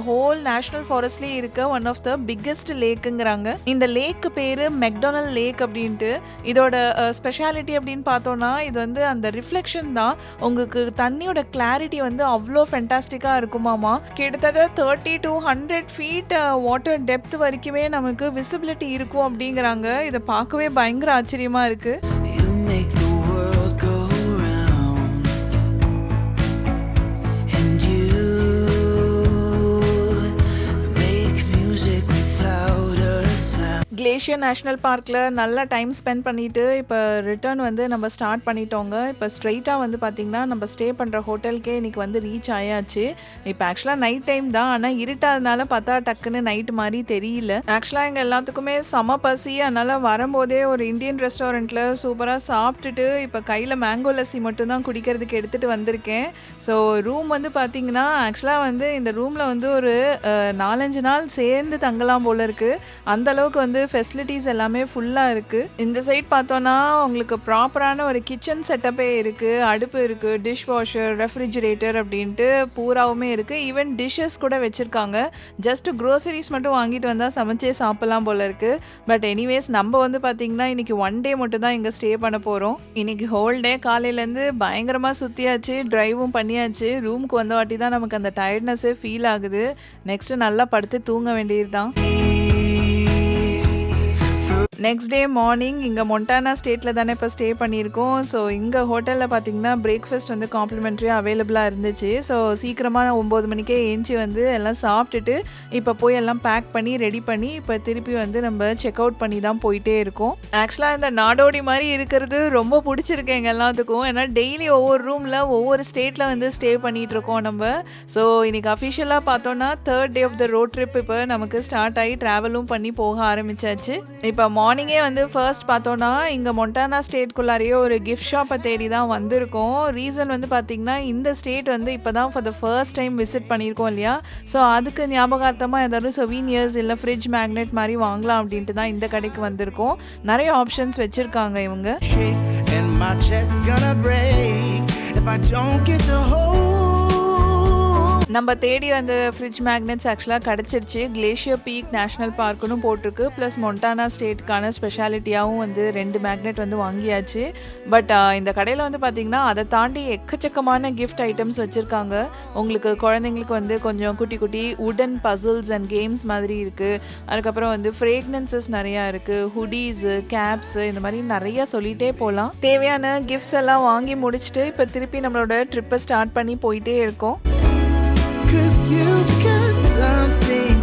ஹோல் நேஷனல் ஃபாரஸ்ட்லேயே இருக்க ஒன் ஆஃப் த பிக்கெஸ்ட் லேக்குங்கிறாங்க. இந்த லேக்கு பேர் மெக்டொனல் லேக் அப்படின்ட்டு. இதோட ஸ்பெஷாலிட்டி அப்படின்னு பார்த்தோன்னா இது வந்து அந்த ரிஃப்ளெக்ஷன் தான். உங்களுக்கு தண்ணியோட கிளாரிட்டி வந்து அவ்வளோ ஃபென்டாஸ்டிக்காக இருக்குமாமா. கிட்டத்தட்ட 30 to 100 feet வாட்டர் டெப்த் வரைக்குமே நமக்கு விசிபிலிட்டி இருக்கும் அப்படிங்கிறாங்க. இதை பார்க்கவே பயங்கர ஆச்சரியமாக இருக்குது. கிளேஷியர் நேஷ்னல் பார்க்கில் நல்லா டைம் ஸ்பெண்ட் பண்ணிவிட்டு இப்போ ரிட்டர்ன் வந்து நம்ம ஸ்டார்ட் பண்ணிட்டோங்க. இப்போ ஸ்ட்ரெயிட்டாக வந்து பார்த்திங்கன்னா நம்ம ஸ்டே பண்ணுற ஹோட்டலுக்கே இன்றைக்கி வந்து ரீச் ஆயாச்சு. இப்போ ஆக்சுவலாக நைட் டைம் தான், ஆனால் இருட்டாதனால பார்த்தா டக்குன்னு நைட் மாதிரி தெரியல. ஆக்சுவலாக எங்கள் எல்லாத்துக்குமே செம பசி. அதனால் வரும்போதே ஒரு இந்தியன் ரெஸ்டாரண்ட்டில் சூப்பராக சாப்பிட்டுட்டு இப்போ கையில் மேங்கோ லஸ்ஸி மட்டும்தான் குடிக்கிறதுக்கு எடுத்துகிட்டு வந்திருக்கேன். ஸோ ரூம் வந்து பார்த்திங்கன்னா ஆக்சுவலாக வந்து இந்த ரூமில் வந்து ஒரு 4-5 நாள் சேர்ந்து தங்கலாம் போல் இருக்குது. அந்தளவுக்கு வந்து ஃபெசிலிட்டிஸ் எல்லாமே ஃபுல்லாக இருக்குது. இந்த சைட் பார்த்தோன்னா உங்களுக்கு ப்ராப்பரான ஒரு கிச்சன் செட்டப்பே இருக்குது. அடுப்பு இருக்குது, டிஷ் வாஷர், ரெஃப்ரிஜிரேட்டர் அப்படின்ட்டு பூராவுமே இருக்குது. ஈவன் டிஷ்ஷஸ் கூட வச்சுருக்காங்க. ஜஸ்ட் க்ரோசரிஸ் மட்டும் வாங்கிட்டு வந்தால் சமைச்சே சாப்பிட்லாம் போல் இருக்குது. பட் எனிவேஸ் நம்ம வந்து பார்த்திங்கன்னா இன்றைக்கி 1 day மட்டும் தான் இங்கே ஸ்டே பண்ண போகிறோம். இன்றைக்கி ஹோல் டே காலையிலேருந்து பயங்கரமாக சுற்றியாச்சு, ட்ரைவும் பண்ணியாச்சு. ரூமுக்கு வந்த வாட்டி தான் நமக்கு அந்த டயர்ட்னஸே ஃபீல் ஆகுது. நெக்ஸ்ட்டு நல்லா படுத்து தூங்க வேண்டியது தான். நெக்ஸ்ட் டே மார்னிங் இங்கே மொண்டானா ஸ்டேட்டில் தானே இப்போ ஸ்டே பண்ணியிருக்கோம். ஸோ இங்கே ஹோட்டலில் பார்த்திங்கன்னா பிரேக்ஃபாஸ்ட் வந்து காம்ப்ளிமெண்ட்ரியாக அவைலபிளாக இருந்துச்சு. ஸோ சீக்கிரமாக 9 மணிக்கே ஏஞ்சி வந்து எல்லாம் சாப்பிட்டுட்டு இப்போ போய் எல்லாம் பேக் பண்ணி ரெடி பண்ணி இப்போ திருப்பி வந்து நம்ம செக் அவுட் பண்ணி தான் போயிட்டே இருக்கோம். ஆக்சுவலாக இந்த நாடோடி மாதிரி இருக்கிறது ரொம்ப பிடிச்சிருக்கு எங்கள் எல்லாத்துக்கும். ஏன்னா டெய்லி ஒவ்வொரு ரூமில் ஒவ்வொரு ஸ்டேட்டில் வந்து ஸ்டே பண்ணிகிட்டு இருக்கோம் நம்ம. ஸோ இன்றைக்கி அஃபிஷியலாக பார்த்தோன்னா 3rd day of the road trip இப்போ நமக்கு ஸ்டார்ட் ஆகி ட்ராவலும் பண்ணி போக ஆரம்பித்தாச்சு. இப்போ மார்னிங்கே வந்து ஃபர்ஸ்ட் பார்த்தோன்னா இங்கே மொண்டானா ஸ்டேட்குள்ளாரையே ஒரு கிஃப்ட் ஷாப்பை தேடி தான் வந்திருக்கோம். ரீசன் வந்து பார்த்திங்கன்னா இந்த ஸ்டேட் வந்து இப்போ தான் for the first time visit பண்ணியிருக்கோம் இல்லையா. ஸோ அதுக்கு ஞாபகார்த்தமாக ஏதாவது சொவீனியர்ஸ் இல்லை ஃப்ரிட்ஜ் மேக்னெட் மாதிரி வாங்கலாம் அப்படின்ட்டு தான் இந்த கடைக்கு வந்திருக்கோம். நிறைய ஆப்ஷன்ஸ் வச்சுருக்காங்க இவங்க. நம்ம தேடி அந்த ஃப்ரிட்ஜ் மேக்னெட்ஸ் ஆக்சுவலாக கிடச்சிருச்சு. கிளேஷியர் பீக் நேஷ்னல் பார்க்குன்னு போட்டிருக்கு. ப்ளஸ் மொண்டானா ஸ்டேட்டுக்கான ஸ்பெஷாலிட்டியாகவும் வந்து 2 மேக்னெட் வந்து வாங்கியாச்சு. பட் இந்த கடையில் வந்து பார்த்திங்கன்னா அதை தாண்டி எக்கச்சக்கமான கிஃப்ட் ஐட்டம்ஸ் வச்சுருக்காங்க. உங்களுக்கு குழந்தைங்களுக்கு வந்து கொஞ்சம் குட்டி குட்டி உடன் பசில்ஸ் அண்ட் கேம்ஸ் மாதிரி இருக்குது. அதுக்கப்புறம் வந்து ஃப்ரேக்னன்சஸ் நிறையா இருக்குது, ஹுடீஸு, கேப்ஸு, இந்த மாதிரி நிறையா சொல்லிகிட்டே போகலாம். தேவையான கிஃப்ட்ஸ் எல்லாம் வாங்கி முடிச்சுட்டு இப்போ திருப்பி நம்மளோட ட்ரிப்பை ஸ்டார்ட் பண்ணி போயிட்டே இருக்கோம். 'Cause you've got something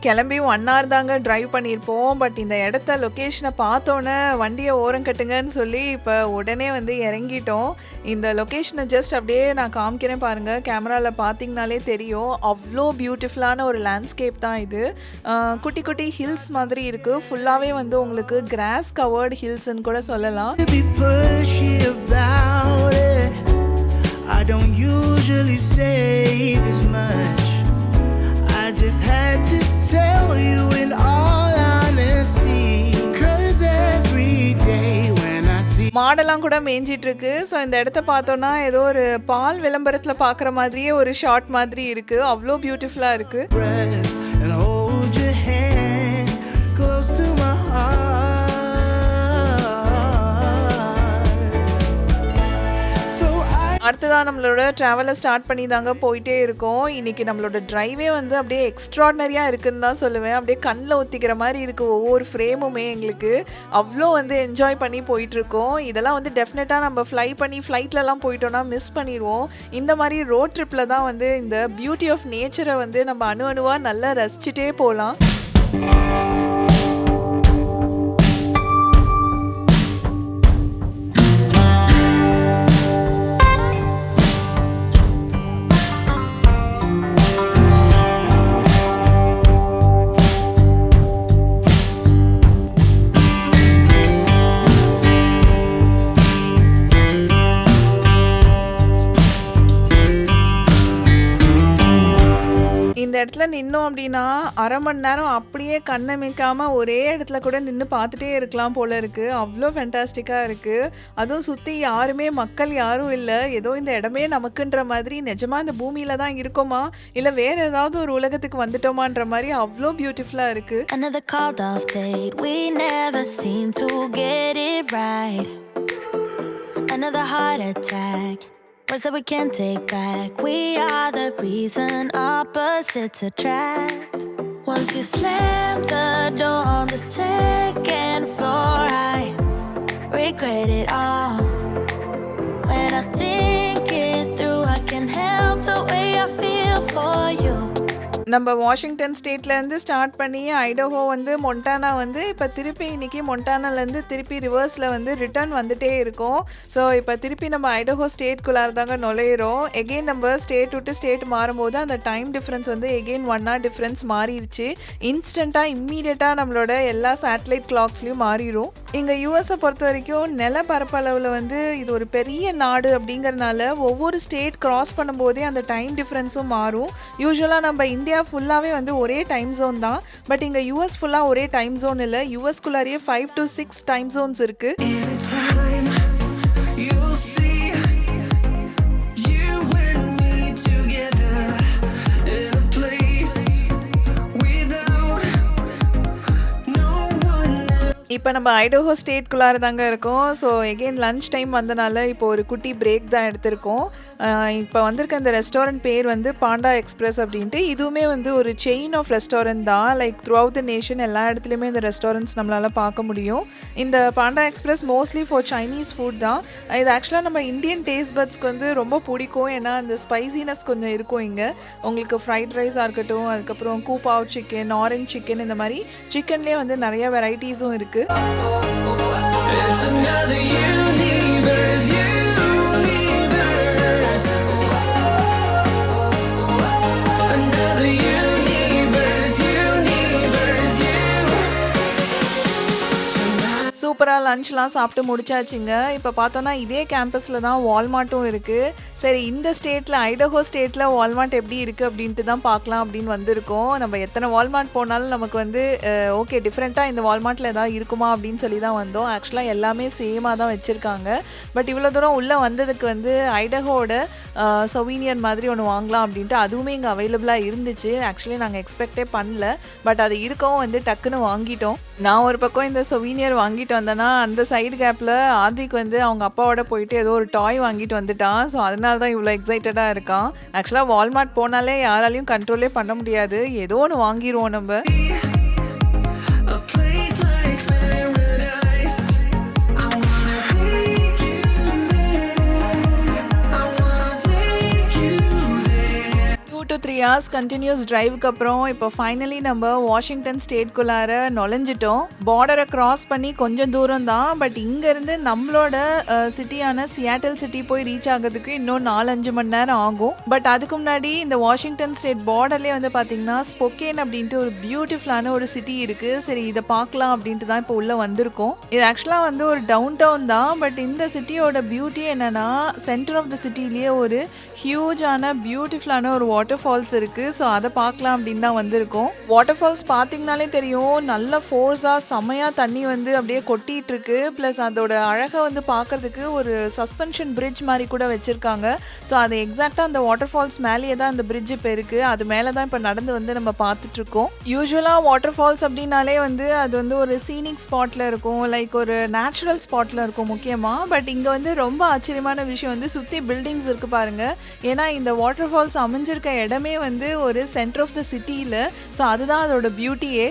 கிளம்பி 1 ஹவர் தாங்க டிரைவ் பண்ணியிருப்போம். பட் இந்த இடத்த லொக்கேஷனை பார்த்தோன்னே வண்டியை ஓரம் கட்டுங்கன்னு சொல்லி இப்போ உடனே வந்து இறங்கிட்டோம். இந்த லொக்கேஷனை ஜஸ்ட் அப்படியே நான் காமிக்கிறேன் பாருங்கள், கேமராவில் பார்த்தீங்கனாலே தெரியும். அவ்வளோ பியூட்டிஃபுல்லான ஒரு லேண்ட்ஸ்கேப் தான் இது. குட்டி குட்டி ஹில்ஸ் மாதிரி இருக்குது. ஃபுல்லாகவே வந்து உங்களுக்கு கிராஸ் கவர்டு ஹில்ஸ்ன்னு கூட சொல்லலாம். I don't usually say this much. I just had to tell you in all honesty, 'cause every day when I see மாடெல்லாம் கூட மேய்ஞ்சிட்டு இருக்கு. ஸோ இந்த இடத்த பார்த்தோன்னா ஏதோ ஒரு பால் விளம்பரத்தில் பார்க்குற மாதிரியே ஒரு ஷாட் மாதிரி இருக்குது. அவ்வளோ பியூட்டிஃபுல்லாக இருக்குது. And hold your hand close to my heart. அடுத்ததான் நம்மளோட ட்ராவலை ஸ்டார்ட் பண்ணி தாங்க போயிட்டே இருக்கோம். இன்றைக்கி நம்மளோட ட்ரைவே வந்து அப்படியே எக்ஸ்ட்ராடனரியாக இருக்குதுன்னு தான் சொல்லுவேன். அப்படியே கண்ணில் ஊற்றிக்கிற மாதிரி இருக்குது ஒவ்வொரு ஃப்ரேமுமே. எங்களுக்கு அவ்வளோ வந்து என்ஜாய் பண்ணி போயிட்டுருக்கோம். இதெல்லாம் வந்து டெஃபினட்டாக நம்ம ஃப்ளைட்லலாம் போயிட்டோன்னா மிஸ் பண்ணிடுவோம். இந்த மாதிரி ரோட் ட்ரிப்பில் தான் வந்து இந்த பியூட்டி ஆஃப் நேச்சரை வந்து நம்ம அணுவாக நல்லா ரசிச்சுட்டே போகலாம். இந்த இடத்துல நின்னோம் அப்படின்னா 1/2 மணி நேரம் அப்படியே கண்ணமைக்காமல் ஒரே இடத்துல கூட நின்று பார்த்துட்டே இருக்கலாம் போல இருக்குது. அவ்வளோ ஃபென்டாஸ்டிக்காக இருக்குது. அதுவும் சுற்றி மக்கள் யாரும் இல்லை. ஏதோ இந்த இடமே நமக்குன்ற மாதிரி நிஜமாக இந்த பூமியில் தான் இருக்கோமா இல்லை வேறு ஏதாவது ஒரு உலகத்துக்கு வந்துட்டோமான்ற மாதிரி அவ்வளோ பியூட்டிஃபுல்லாக இருக்குது. Another called off date, we never seem to get it right. Another heart attack, words that we can't take back. We are the reason opposites attract. Once you slam the door on the second floor, I regret it all. When I think it through, I can't help the way I feel for you. நம்ம Washington ஸ்டேட்லேருந்து start பண்ணி ஐடஹோ வந்து மொண்டானா வந்து இப்போ திருப்பி இன்றைக்கி மொண்டானாலேருந்து திருப்பி ரிவர்ஸில் வந்து ரிட்டர்ன் வந்துட்டே இருக்கோம். ஸோ இப்போ திருப்பி நம்ம ஐடஹோ ஸ்டேட்குள்ளார தாங்க நுழையிறோம். எகெயின் நம்ம ஸ்டேட் விட்டு ஸ்டேட் மாறும்போது அந்த டைம் டிஃப்ரென்ஸ் வந்து எகெயின் 1 hour டிஃப்ரென்ஸ் மாறிடுச்சு. இன்ஸ்டண்ட்டாக இம்மீடியட்டாக நம்மளோட எல்லா சேட்டலைட் கிளாக்ஸ்லையும் மாறிடும். இங்கே யூஎஸை பொறுத்த வரைக்கும் நில பரப்பளவில் வந்து இது ஒரு பெரிய நாடு அப்படிங்கிறதுனால ஒவ்வொரு ஸ்டேட் கிராஸ் பண்ணும்போதே அந்த டைம் டிஃப்ரென்ஸும் மாறும். யூஸ்வலாக நம்ம இந்தியா ஃபுல்லாகவே வந்து ஒரே டைம் ஜோன் தான். பட் இங்கே யூஎஸ் ஃபுல்லாக ஒரே டைம் ஜோன் இல்லை. யூஎஸ்குள்ளாரியே 5 to 6 டைம் ஜோன்ஸ் இருக்குது. இப்போ நம்ம ஐடஹோ ஸ்டேட்குள்ளார தாங்க இருக்கோம். ஸோ எகெயின் லன்ச் டைம் வந்தனால இப்போ ஒரு குட்டி பிரேக் தான் எடுத்திருக்கோம். இப்போ வந்திருக்க இந்த ரெஸ்டாரண்ட் பேர் வந்து பாண்டா எக்ஸ்பிரஸ் அப்படின்ட்டு. இதுவுமே வந்து ஒரு செயின் ஆஃப் ரெஸ்டாரண்ட் தான். Like through out the nation எல்லா இடத்துலையுமே இந்த ரெஸ்டாரண்ட்ஸ் நம்மளால் பார்க்க முடியும். இந்த Panda express mostly for Chinese food தான். இது ஆக்சுவலாக நம்ம இந்தியன் டேஸ்ட் பட்ஸ்க்கு வந்து ரொம்ப பிடிக்கும். ஏன்னா அந்த ஸ்பைசினஸ் கொஞ்சம் இருக்கும் இங்கே. உங்களுக்கு ஃப்ரைட் ரைஸாக இருக்கட்டும், அதுக்கப்புறம் கூப்பாவ் சிக்கன், ஆரஞ்ச் சிக்கன், இந்த மாதிரி சிக்கன்லேயே வந்து நிறைய வெரைட்டிஸும் இருக்குது. It's another universe. Another சூப்பராக லன்ச்லாம் சாப்பிட்டு முடிச்சாச்சுங்க. இப்போ பார்த்தோன்னா இதே கேம்பஸில் தான் வால்மார்ட்டும் இருக்குது. சரி, இந்த ஸ்டேட்டில் ஐடஹோ ஸ்டேட்டில் வால்மார்ட் எப்படி இருக்குது அப்படின்ட்டு தான் பார்க்கலாம் அப்படின்னு வந்திருக்கோம். நம்ம எத்தனை வால்மார்ட் போனாலும் நமக்கு வந்து ஓகே டிஃப்ரெண்ட்டாக இந்த வால்மார்ட்டில் எதாவது இருக்குமா அப்படின்னு சொல்லி தான் வந்தோம். ஆக்சுவலாக எல்லாமே சேமாக தான் வச்சுருக்காங்க. பட் இவ்வளோ தூரம் உள்ளே வந்ததுக்கு வந்து ஐடஹோட சொவீனியர் மாதிரி ஒன்று வாங்கலாம் அப்படின்ட்டு அதுவுமே இங்கே அவைலபிளாக இருந்துச்சு. ஆக்சுவலி நாங்கள் எக்ஸ்பெக்டே பண்ணல. பட் அது இருக்கவும் வந்து டக்குன்னு வாங்கிட்டோம். நான் ஒரு பக்கம் இந்த சொவீனியர் வாங்கிட்டு வந்தேன்னா அந்த சைடு கேப்பில் ஆத்விக் வந்து அவங்க அப்பாவோட போயிட்டு ஏதோ ஒரு டாய் வாங்கிட்டு வந்துட்டான். ஸோ அதனால தான் இவ்வளோ எக்ஸைட்டடாக இருக்கான். ஆக்சுவலாக வால்மார்ட் போனாலே யாராலையும் கண்ட்ரோலே பண்ண முடியாது. ஏதோ ஒன்று வாங்கிடுவோம் நம்ம. to 3 hours கண்டினியூஸ் டிரைவுக்கு அப்புறம் இப்போ ஃபைனலி நம்ம வாஷிங்டன் ஸ்டேட்குள்ளார நுழைஞ்சிட்டோம். பார்டரை கிராஸ் பண்ணி கொஞ்சம் தூரம் தான், பட் இங்கேருந்து நம்மளோட சிட்டியான சியாட்டல் சிட்டி போய் ரீச் ஆகிறதுக்கு இன்னும் 4-5 மணி நேரம் ஆகும். பட் அதுக்கு முன்னாடி இந்த வாஷிங்டன் ஸ்டேட் பார்டர்லேயே வந்து பார்த்தீங்கன்னா ஸ்பொக்கேன் அப்படின்ட்டு ஒரு பியூட்டிஃபுல்லான ஒரு சிட்டி இருக்குது. சரி, இதை பார்க்கலாம் அப்படின்ட்டு தான் இப்போ உள்ளே வந்திருக்கோம். இது ஆக்சுவலாக வந்து ஒரு டவுன் டவுன் தான், பட் இந்த சிட்டியோட பியூட்டி என்னென்னா சென்டர் ஆஃப் த சிட்டிலேயே ஒரு ஹியூஜான பியூட்டிஃபுல்லான ஒரு வாட்டர் ஃபால்ஸ் இருக்குது. ஸோ அதை பார்க்கலாம் அப்படின்னு தான் வந்திருக்கோம். வாட்டர் ஃபால்ஸ் பார்த்தீங்கனாலே தெரியும், நல்ல ஃபோர்ஸாக செம்மையாக தண்ணி வந்து அப்படியே கொட்டிகிட்டு இருக்கு. ப்ளஸ் அதோட அழகை வந்து பார்க்கறதுக்கு ஒரு சஸ்பென்ஷன் பிரிட்ஜ் மாதிரி கூட வச்சுருக்காங்க. ஸோ அது எக்ஸாக்டாக அந்த வாட்டர் ஃபால்ஸ் மேலேயே தான் அந்த பிரிட்ஜ் இப்போ இருக்குது. அது மேலே தான் இப்போ நடந்து வந்து நம்ம பார்த்துட்ருக்கோம். யூஸ்வலாக வாட்டர் ஃபால்ஸ் அப்படின்னாலே வந்து அது வந்து ஒரு சீனிக் ஸ்பாட்டில் இருக்கும், லைக் ஒரு நேச்சுரல் ஸ்பாட்டில் இருக்கும் முக்கியமாக. பட் இங்கே வந்து ரொம்ப ஆச்சரியமான விஷயம் வந்து சுற்றி பில்டிங்ஸ் இருக்குது பாருங்கள். ஏன்னா இந்த வாட்டர் ஃபால்ஸ் அமைஞ்சிருக்க இடமே வந்து ஒரு சென்டர் ஆஃப் த சிட்டியில். ஸோ அதுதான் அதோட பியூட்டியே.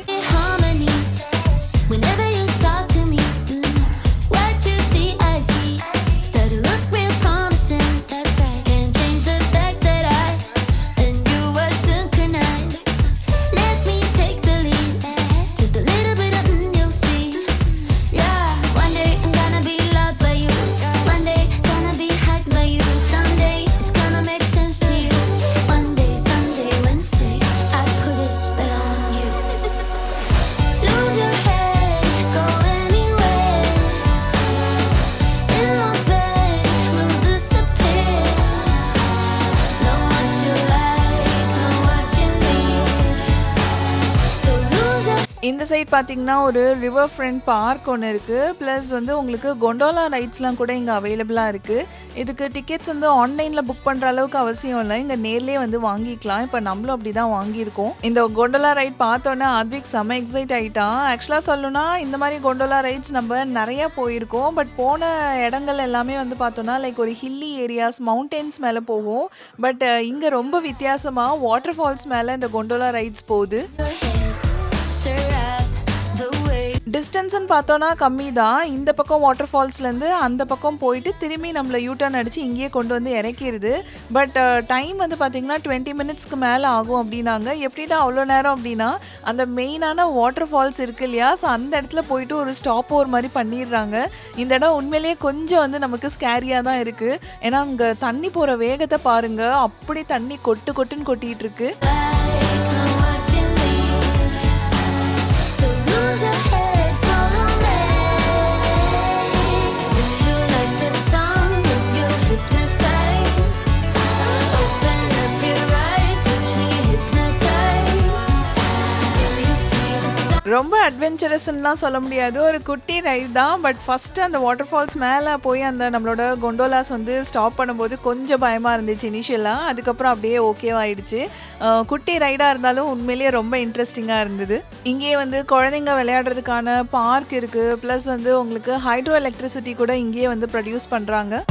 இந்த சைட் பார்த்தீங்கன்னா ஒரு ரிவர் ஃப்ரண்ட் பார்க் ஒன்று இருக்குது. ப்ளஸ் வந்து உங்களுக்கு கொண்டோலா ரைட்ஸ்லாம் கூட இங்கே அவைலபிளாக இருக்குது. இதுக்கு டிக்கெட்ஸ் வந்து ஆன்லைனில் புக் பண்ணுற அளவுக்கு அவசியம் இல்லை, இங்கே நேர்லேயே வந்து வாங்கிக்கலாம். இப்போ நம்மளும் அப்படி தான் வாங்கியிருக்கோம். இந்த கொண்டோலா ரைட் பார்த்தோன்னே ஆத்விக் செம்ம எக்ஸைட் ஆகிட்டான். ஆக்சுவலாக சொல்லணும்னா இந்த மாதிரி கொண்டோலா ரைட்ஸ் நம்ம நிறையா போயிருக்கோம். பட் போன இடங்கள் எல்லாமே வந்து பார்த்தோன்னா லைக் ஒரு ஹில்லி ஏரியாஸ், மவுண்டெயின்ஸ் மேலே போகும். பட் இங்கே ரொம்ப வித்தியாசமாக வாட்டர் ஃபால்ஸ் மேலே இந்த கொண்டோலா ரைட்ஸ் போகுது. டிஸ்டன்ஸ்ன்னு பார்த்தோன்னா கம்மி தான். இந்த பக்கம் வாட்டர் ஃபால்ஸ்லேருந்து அந்த பக்கம் போயிட்டு திரும்பி நம்மளை யூட்டர்ன் அடித்து இங்கேயே கொண்டு வந்து இறக்கிடுது. பட் டைம் வந்து பார்த்திங்கன்னா 20 மினிட்ஸ்க்கு மேலே ஆகும் அப்படின்னாங்க. எப்படின்னா அவ்வளோ நேரம் அப்படின்னா அந்த மெயினான வாட்டர் ஃபால்ஸ் இருக்கு இல்லையா, ஸோ அந்த இடத்துல போயிட்டு ஒரு ஸ்டாப் ஓவர் மாதிரி பண்ணிடுறாங்க. இந்த இடம் உண்மையிலேயே கொஞ்சம் வந்து நமக்கு ஸ்கேரியாக தான் இருக்குது. ஏன்னா அங்கே தண்ணி போகிற வேகத்தை பாருங்கள், அப்படி தண்ணி கொட்டுன்னு கொட்டிகிட்டு இருக்கு. ரொம்ப அட்வென்ச்சரஸ்லாம் சொல்ல முடியாது, ஒரு குட்டி ரைட் தான். பட் ஃபஸ்ட்டு அந்த வாட்டர் ஃபால்ஸ் மேலே போய் அந்த நம்மளோட கொண்டோலாஸ் வந்து ஸ்டாப் பண்ணும்போது கொஞ்சம் பயமாக இருந்துச்சு இனிஷியலாக. அதுக்கப்புறம் அப்படியே ஓகேவாயிடுச்சு. குட்டி ரைடாக இருந்தாலும் உண்மையிலேயே ரொம்ப இன்ட்ரெஸ்டிங்காக இருந்தது. இங்கேயே வந்து குழந்தைங்க விளையாடுறதுக்கான பார்க் இருக்குது. ப்ளஸ் வந்து உங்களுக்கு ஹைட்ரோ எலக்ட்ரிசிட்டி கூட இங்கேயே வந்து ப்ரொடியூஸ் பண்ணுறாங்க.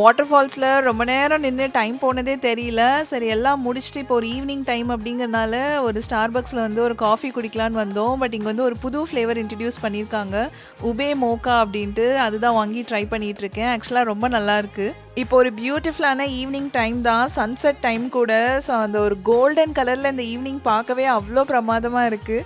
வாட்டர் ஃபால்ஸில் ரொம்ப நேரம் நின்று டைம் போனதே தெரியல. சரி, எல்லாம் முடிச்சுட்டு இப்போ ஒரு ஈவினிங் டைம் அப்படிங்கிறனால ஒரு ஸ்டார்பக்ஸில் வந்து ஒரு காஃபி குடிக்கலான்னு வந்தோம். பட் இங்கே வந்து ஒரு புது ஃப்ளேவர் இன்ட்ரடியூஸ் பண்ணியிருக்காங்க, உபே மோக்கா அப்படின்ட்டு. அதுதான் வாங்கி ட்ரை பண்ணிகிட்ருக்கேன். ஆக்சுவலாக ரொம்ப நல்லாயிருக்கு. இப்போ ஒரு பியூட்டிஃபுல்லான ஈவினிங் டைம் தான், சன்செட் டைம் கூட. ஸோ அந்த ஒரு கோல்டன் கலரில் இந்த ஈவினிங் பார்க்கவே அவ்வளோ பிரமாதமாக இருக்குது.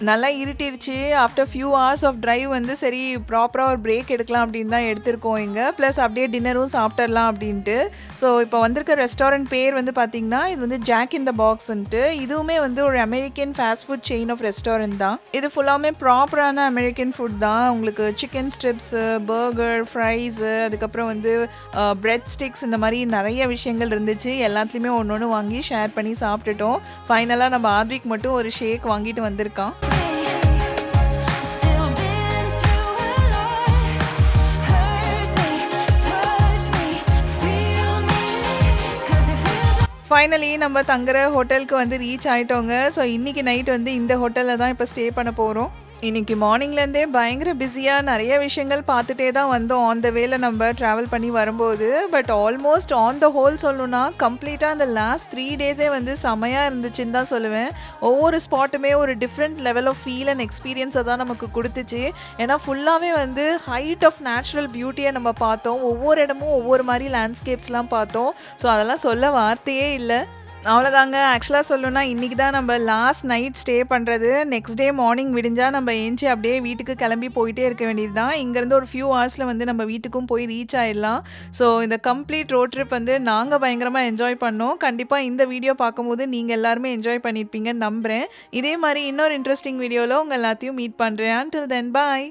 நல்லா இருட்டிருச்சு. After few hours of drive வந்து சரி ப்ராப்பரா ஒரு பிரேக் எடுக்கலாம் அப்படின்னு தான் எடுத்திருக்கோம் இங்க. ப்ளஸ் அப்படியே டின்னரும் சாப்பிட்டுறலாம் அப்படின்ட்டு. ஸோ இப்போ வந்திருக்க ரெஸ்டாரண்ட் பேர் வந்து பார்த்தீங்கன்னா, இது வந்து ஜாக் இன் த பாக்ஸ்ன்ட்டு. இதுவுமே வந்து ஒரு American fast food chain of restaurant தான். இது ஃபுல்லாமே ப்ராப்பரான அமெரிக்கன் ஃபுட் தான். உங்களுக்கு சிக்கன் ஸ்ட்ரிப்ஸு, பர்கர், ஃப்ரைஸு, அதுக்கப்புறம் வந்து பிரெட் ஸ்டிக்ஸ் இந்த மாதிரி நிறைய விஷயங்கள் இருந்துச்சு. எல்லாத்துலேயுமே ஒன்று ஒன்று வாங்கி ஷேர் பண்ணி சாப்பிட்டுட்டோம். ஃபைனலாக நம்ம ஆத்விக் மட்டும் ஒரு ஷேக் வாங்கிட்டு வந்திருக்கான். ஃபைனலி நம்ம தங்குற ஹோட்டலுக்கு வந்து ரீச் ஆயிட்டோங்க. ஸோ இன்னைக்கு நைட் வந்து இந்த ஹோட்டலில் தான் இப்போ ஸ்டே பண்ண போகிறோம். இன்னைக்கு மார்னிங்லேருந்தே பயங்கர பிஸியாக நிறைய விஷயங்கள் பார்த்துட்டே தான் வந்தோம். ஆன் த வேல நம்ம ட்ராவல் பண்ணி வரும்போது. But almost on the whole சொல்லணும்னா கம்ப்ளீட்டாக அந்த லாஸ்ட் 3 டேஸே வந்து செமையாக இருந்துச்சுன்னு தான் சொல்லுவேன். ஒவ்வொரு ஸ்பாட்டுமே ஒரு different level of feel and எக்ஸ்பீரியன்ஸை தான் நமக்கு கொடுத்துச்சு. ஏன்னா ஃபுல்லாகவே வந்து ஹைட் ஆஃப் நேச்சுரல் பியூட்டியை நம்ம பார்த்தோம். ஒவ்வொரு இடமும் ஒவ்வொரு மாதிரி லேண்ட்ஸ்கேப்ஸ்லாம் பார்த்தோம். ஸோ அதெல்லாம் சொல்ல வார்த்தையே இல்லை. அவ்வளோதாங்க. ஆக்சுவலாக சொல்லணும்னா இன்றைக்கி தான் நம்ம லாஸ்ட் நைட் ஸ்டே பண்ணுறது. நெக்ஸ்ட் டே மார்னிங் விடிஞ்சா நம்ம ஏஞ்சி அப்படியே வீட்டுக்கு கிளம்பி போயிட்டே இருக்க வேண்டியது தான். இங்கேருந்து ஒரு ஃபியூ ஹவர்ஸில் வந்து நம்ம வீட்டுக்கும் போய் ரீச் ஆயிடலாம். ஸோ இந்த கம்ப்ளீட் ரோட் ட்ரிப் வந்து நாங்கள் பயங்கரமாக என்ஜாய் பண்ணோம். கண்டிப்பாக இந்த வீடியோ பார்க்கும்போது நீங்கள் எல்லாருமே என்ஜாய் பண்ணியிருப்பீங்கன்னு நம்புகிறேன். இதே மாதிரி இன்னொரு இன்ட்ரெஸ்டிங் வீடியோவில் உங்கள் எல்லாத்தையும் மீட் பண்ணுறேன். Until then, bye.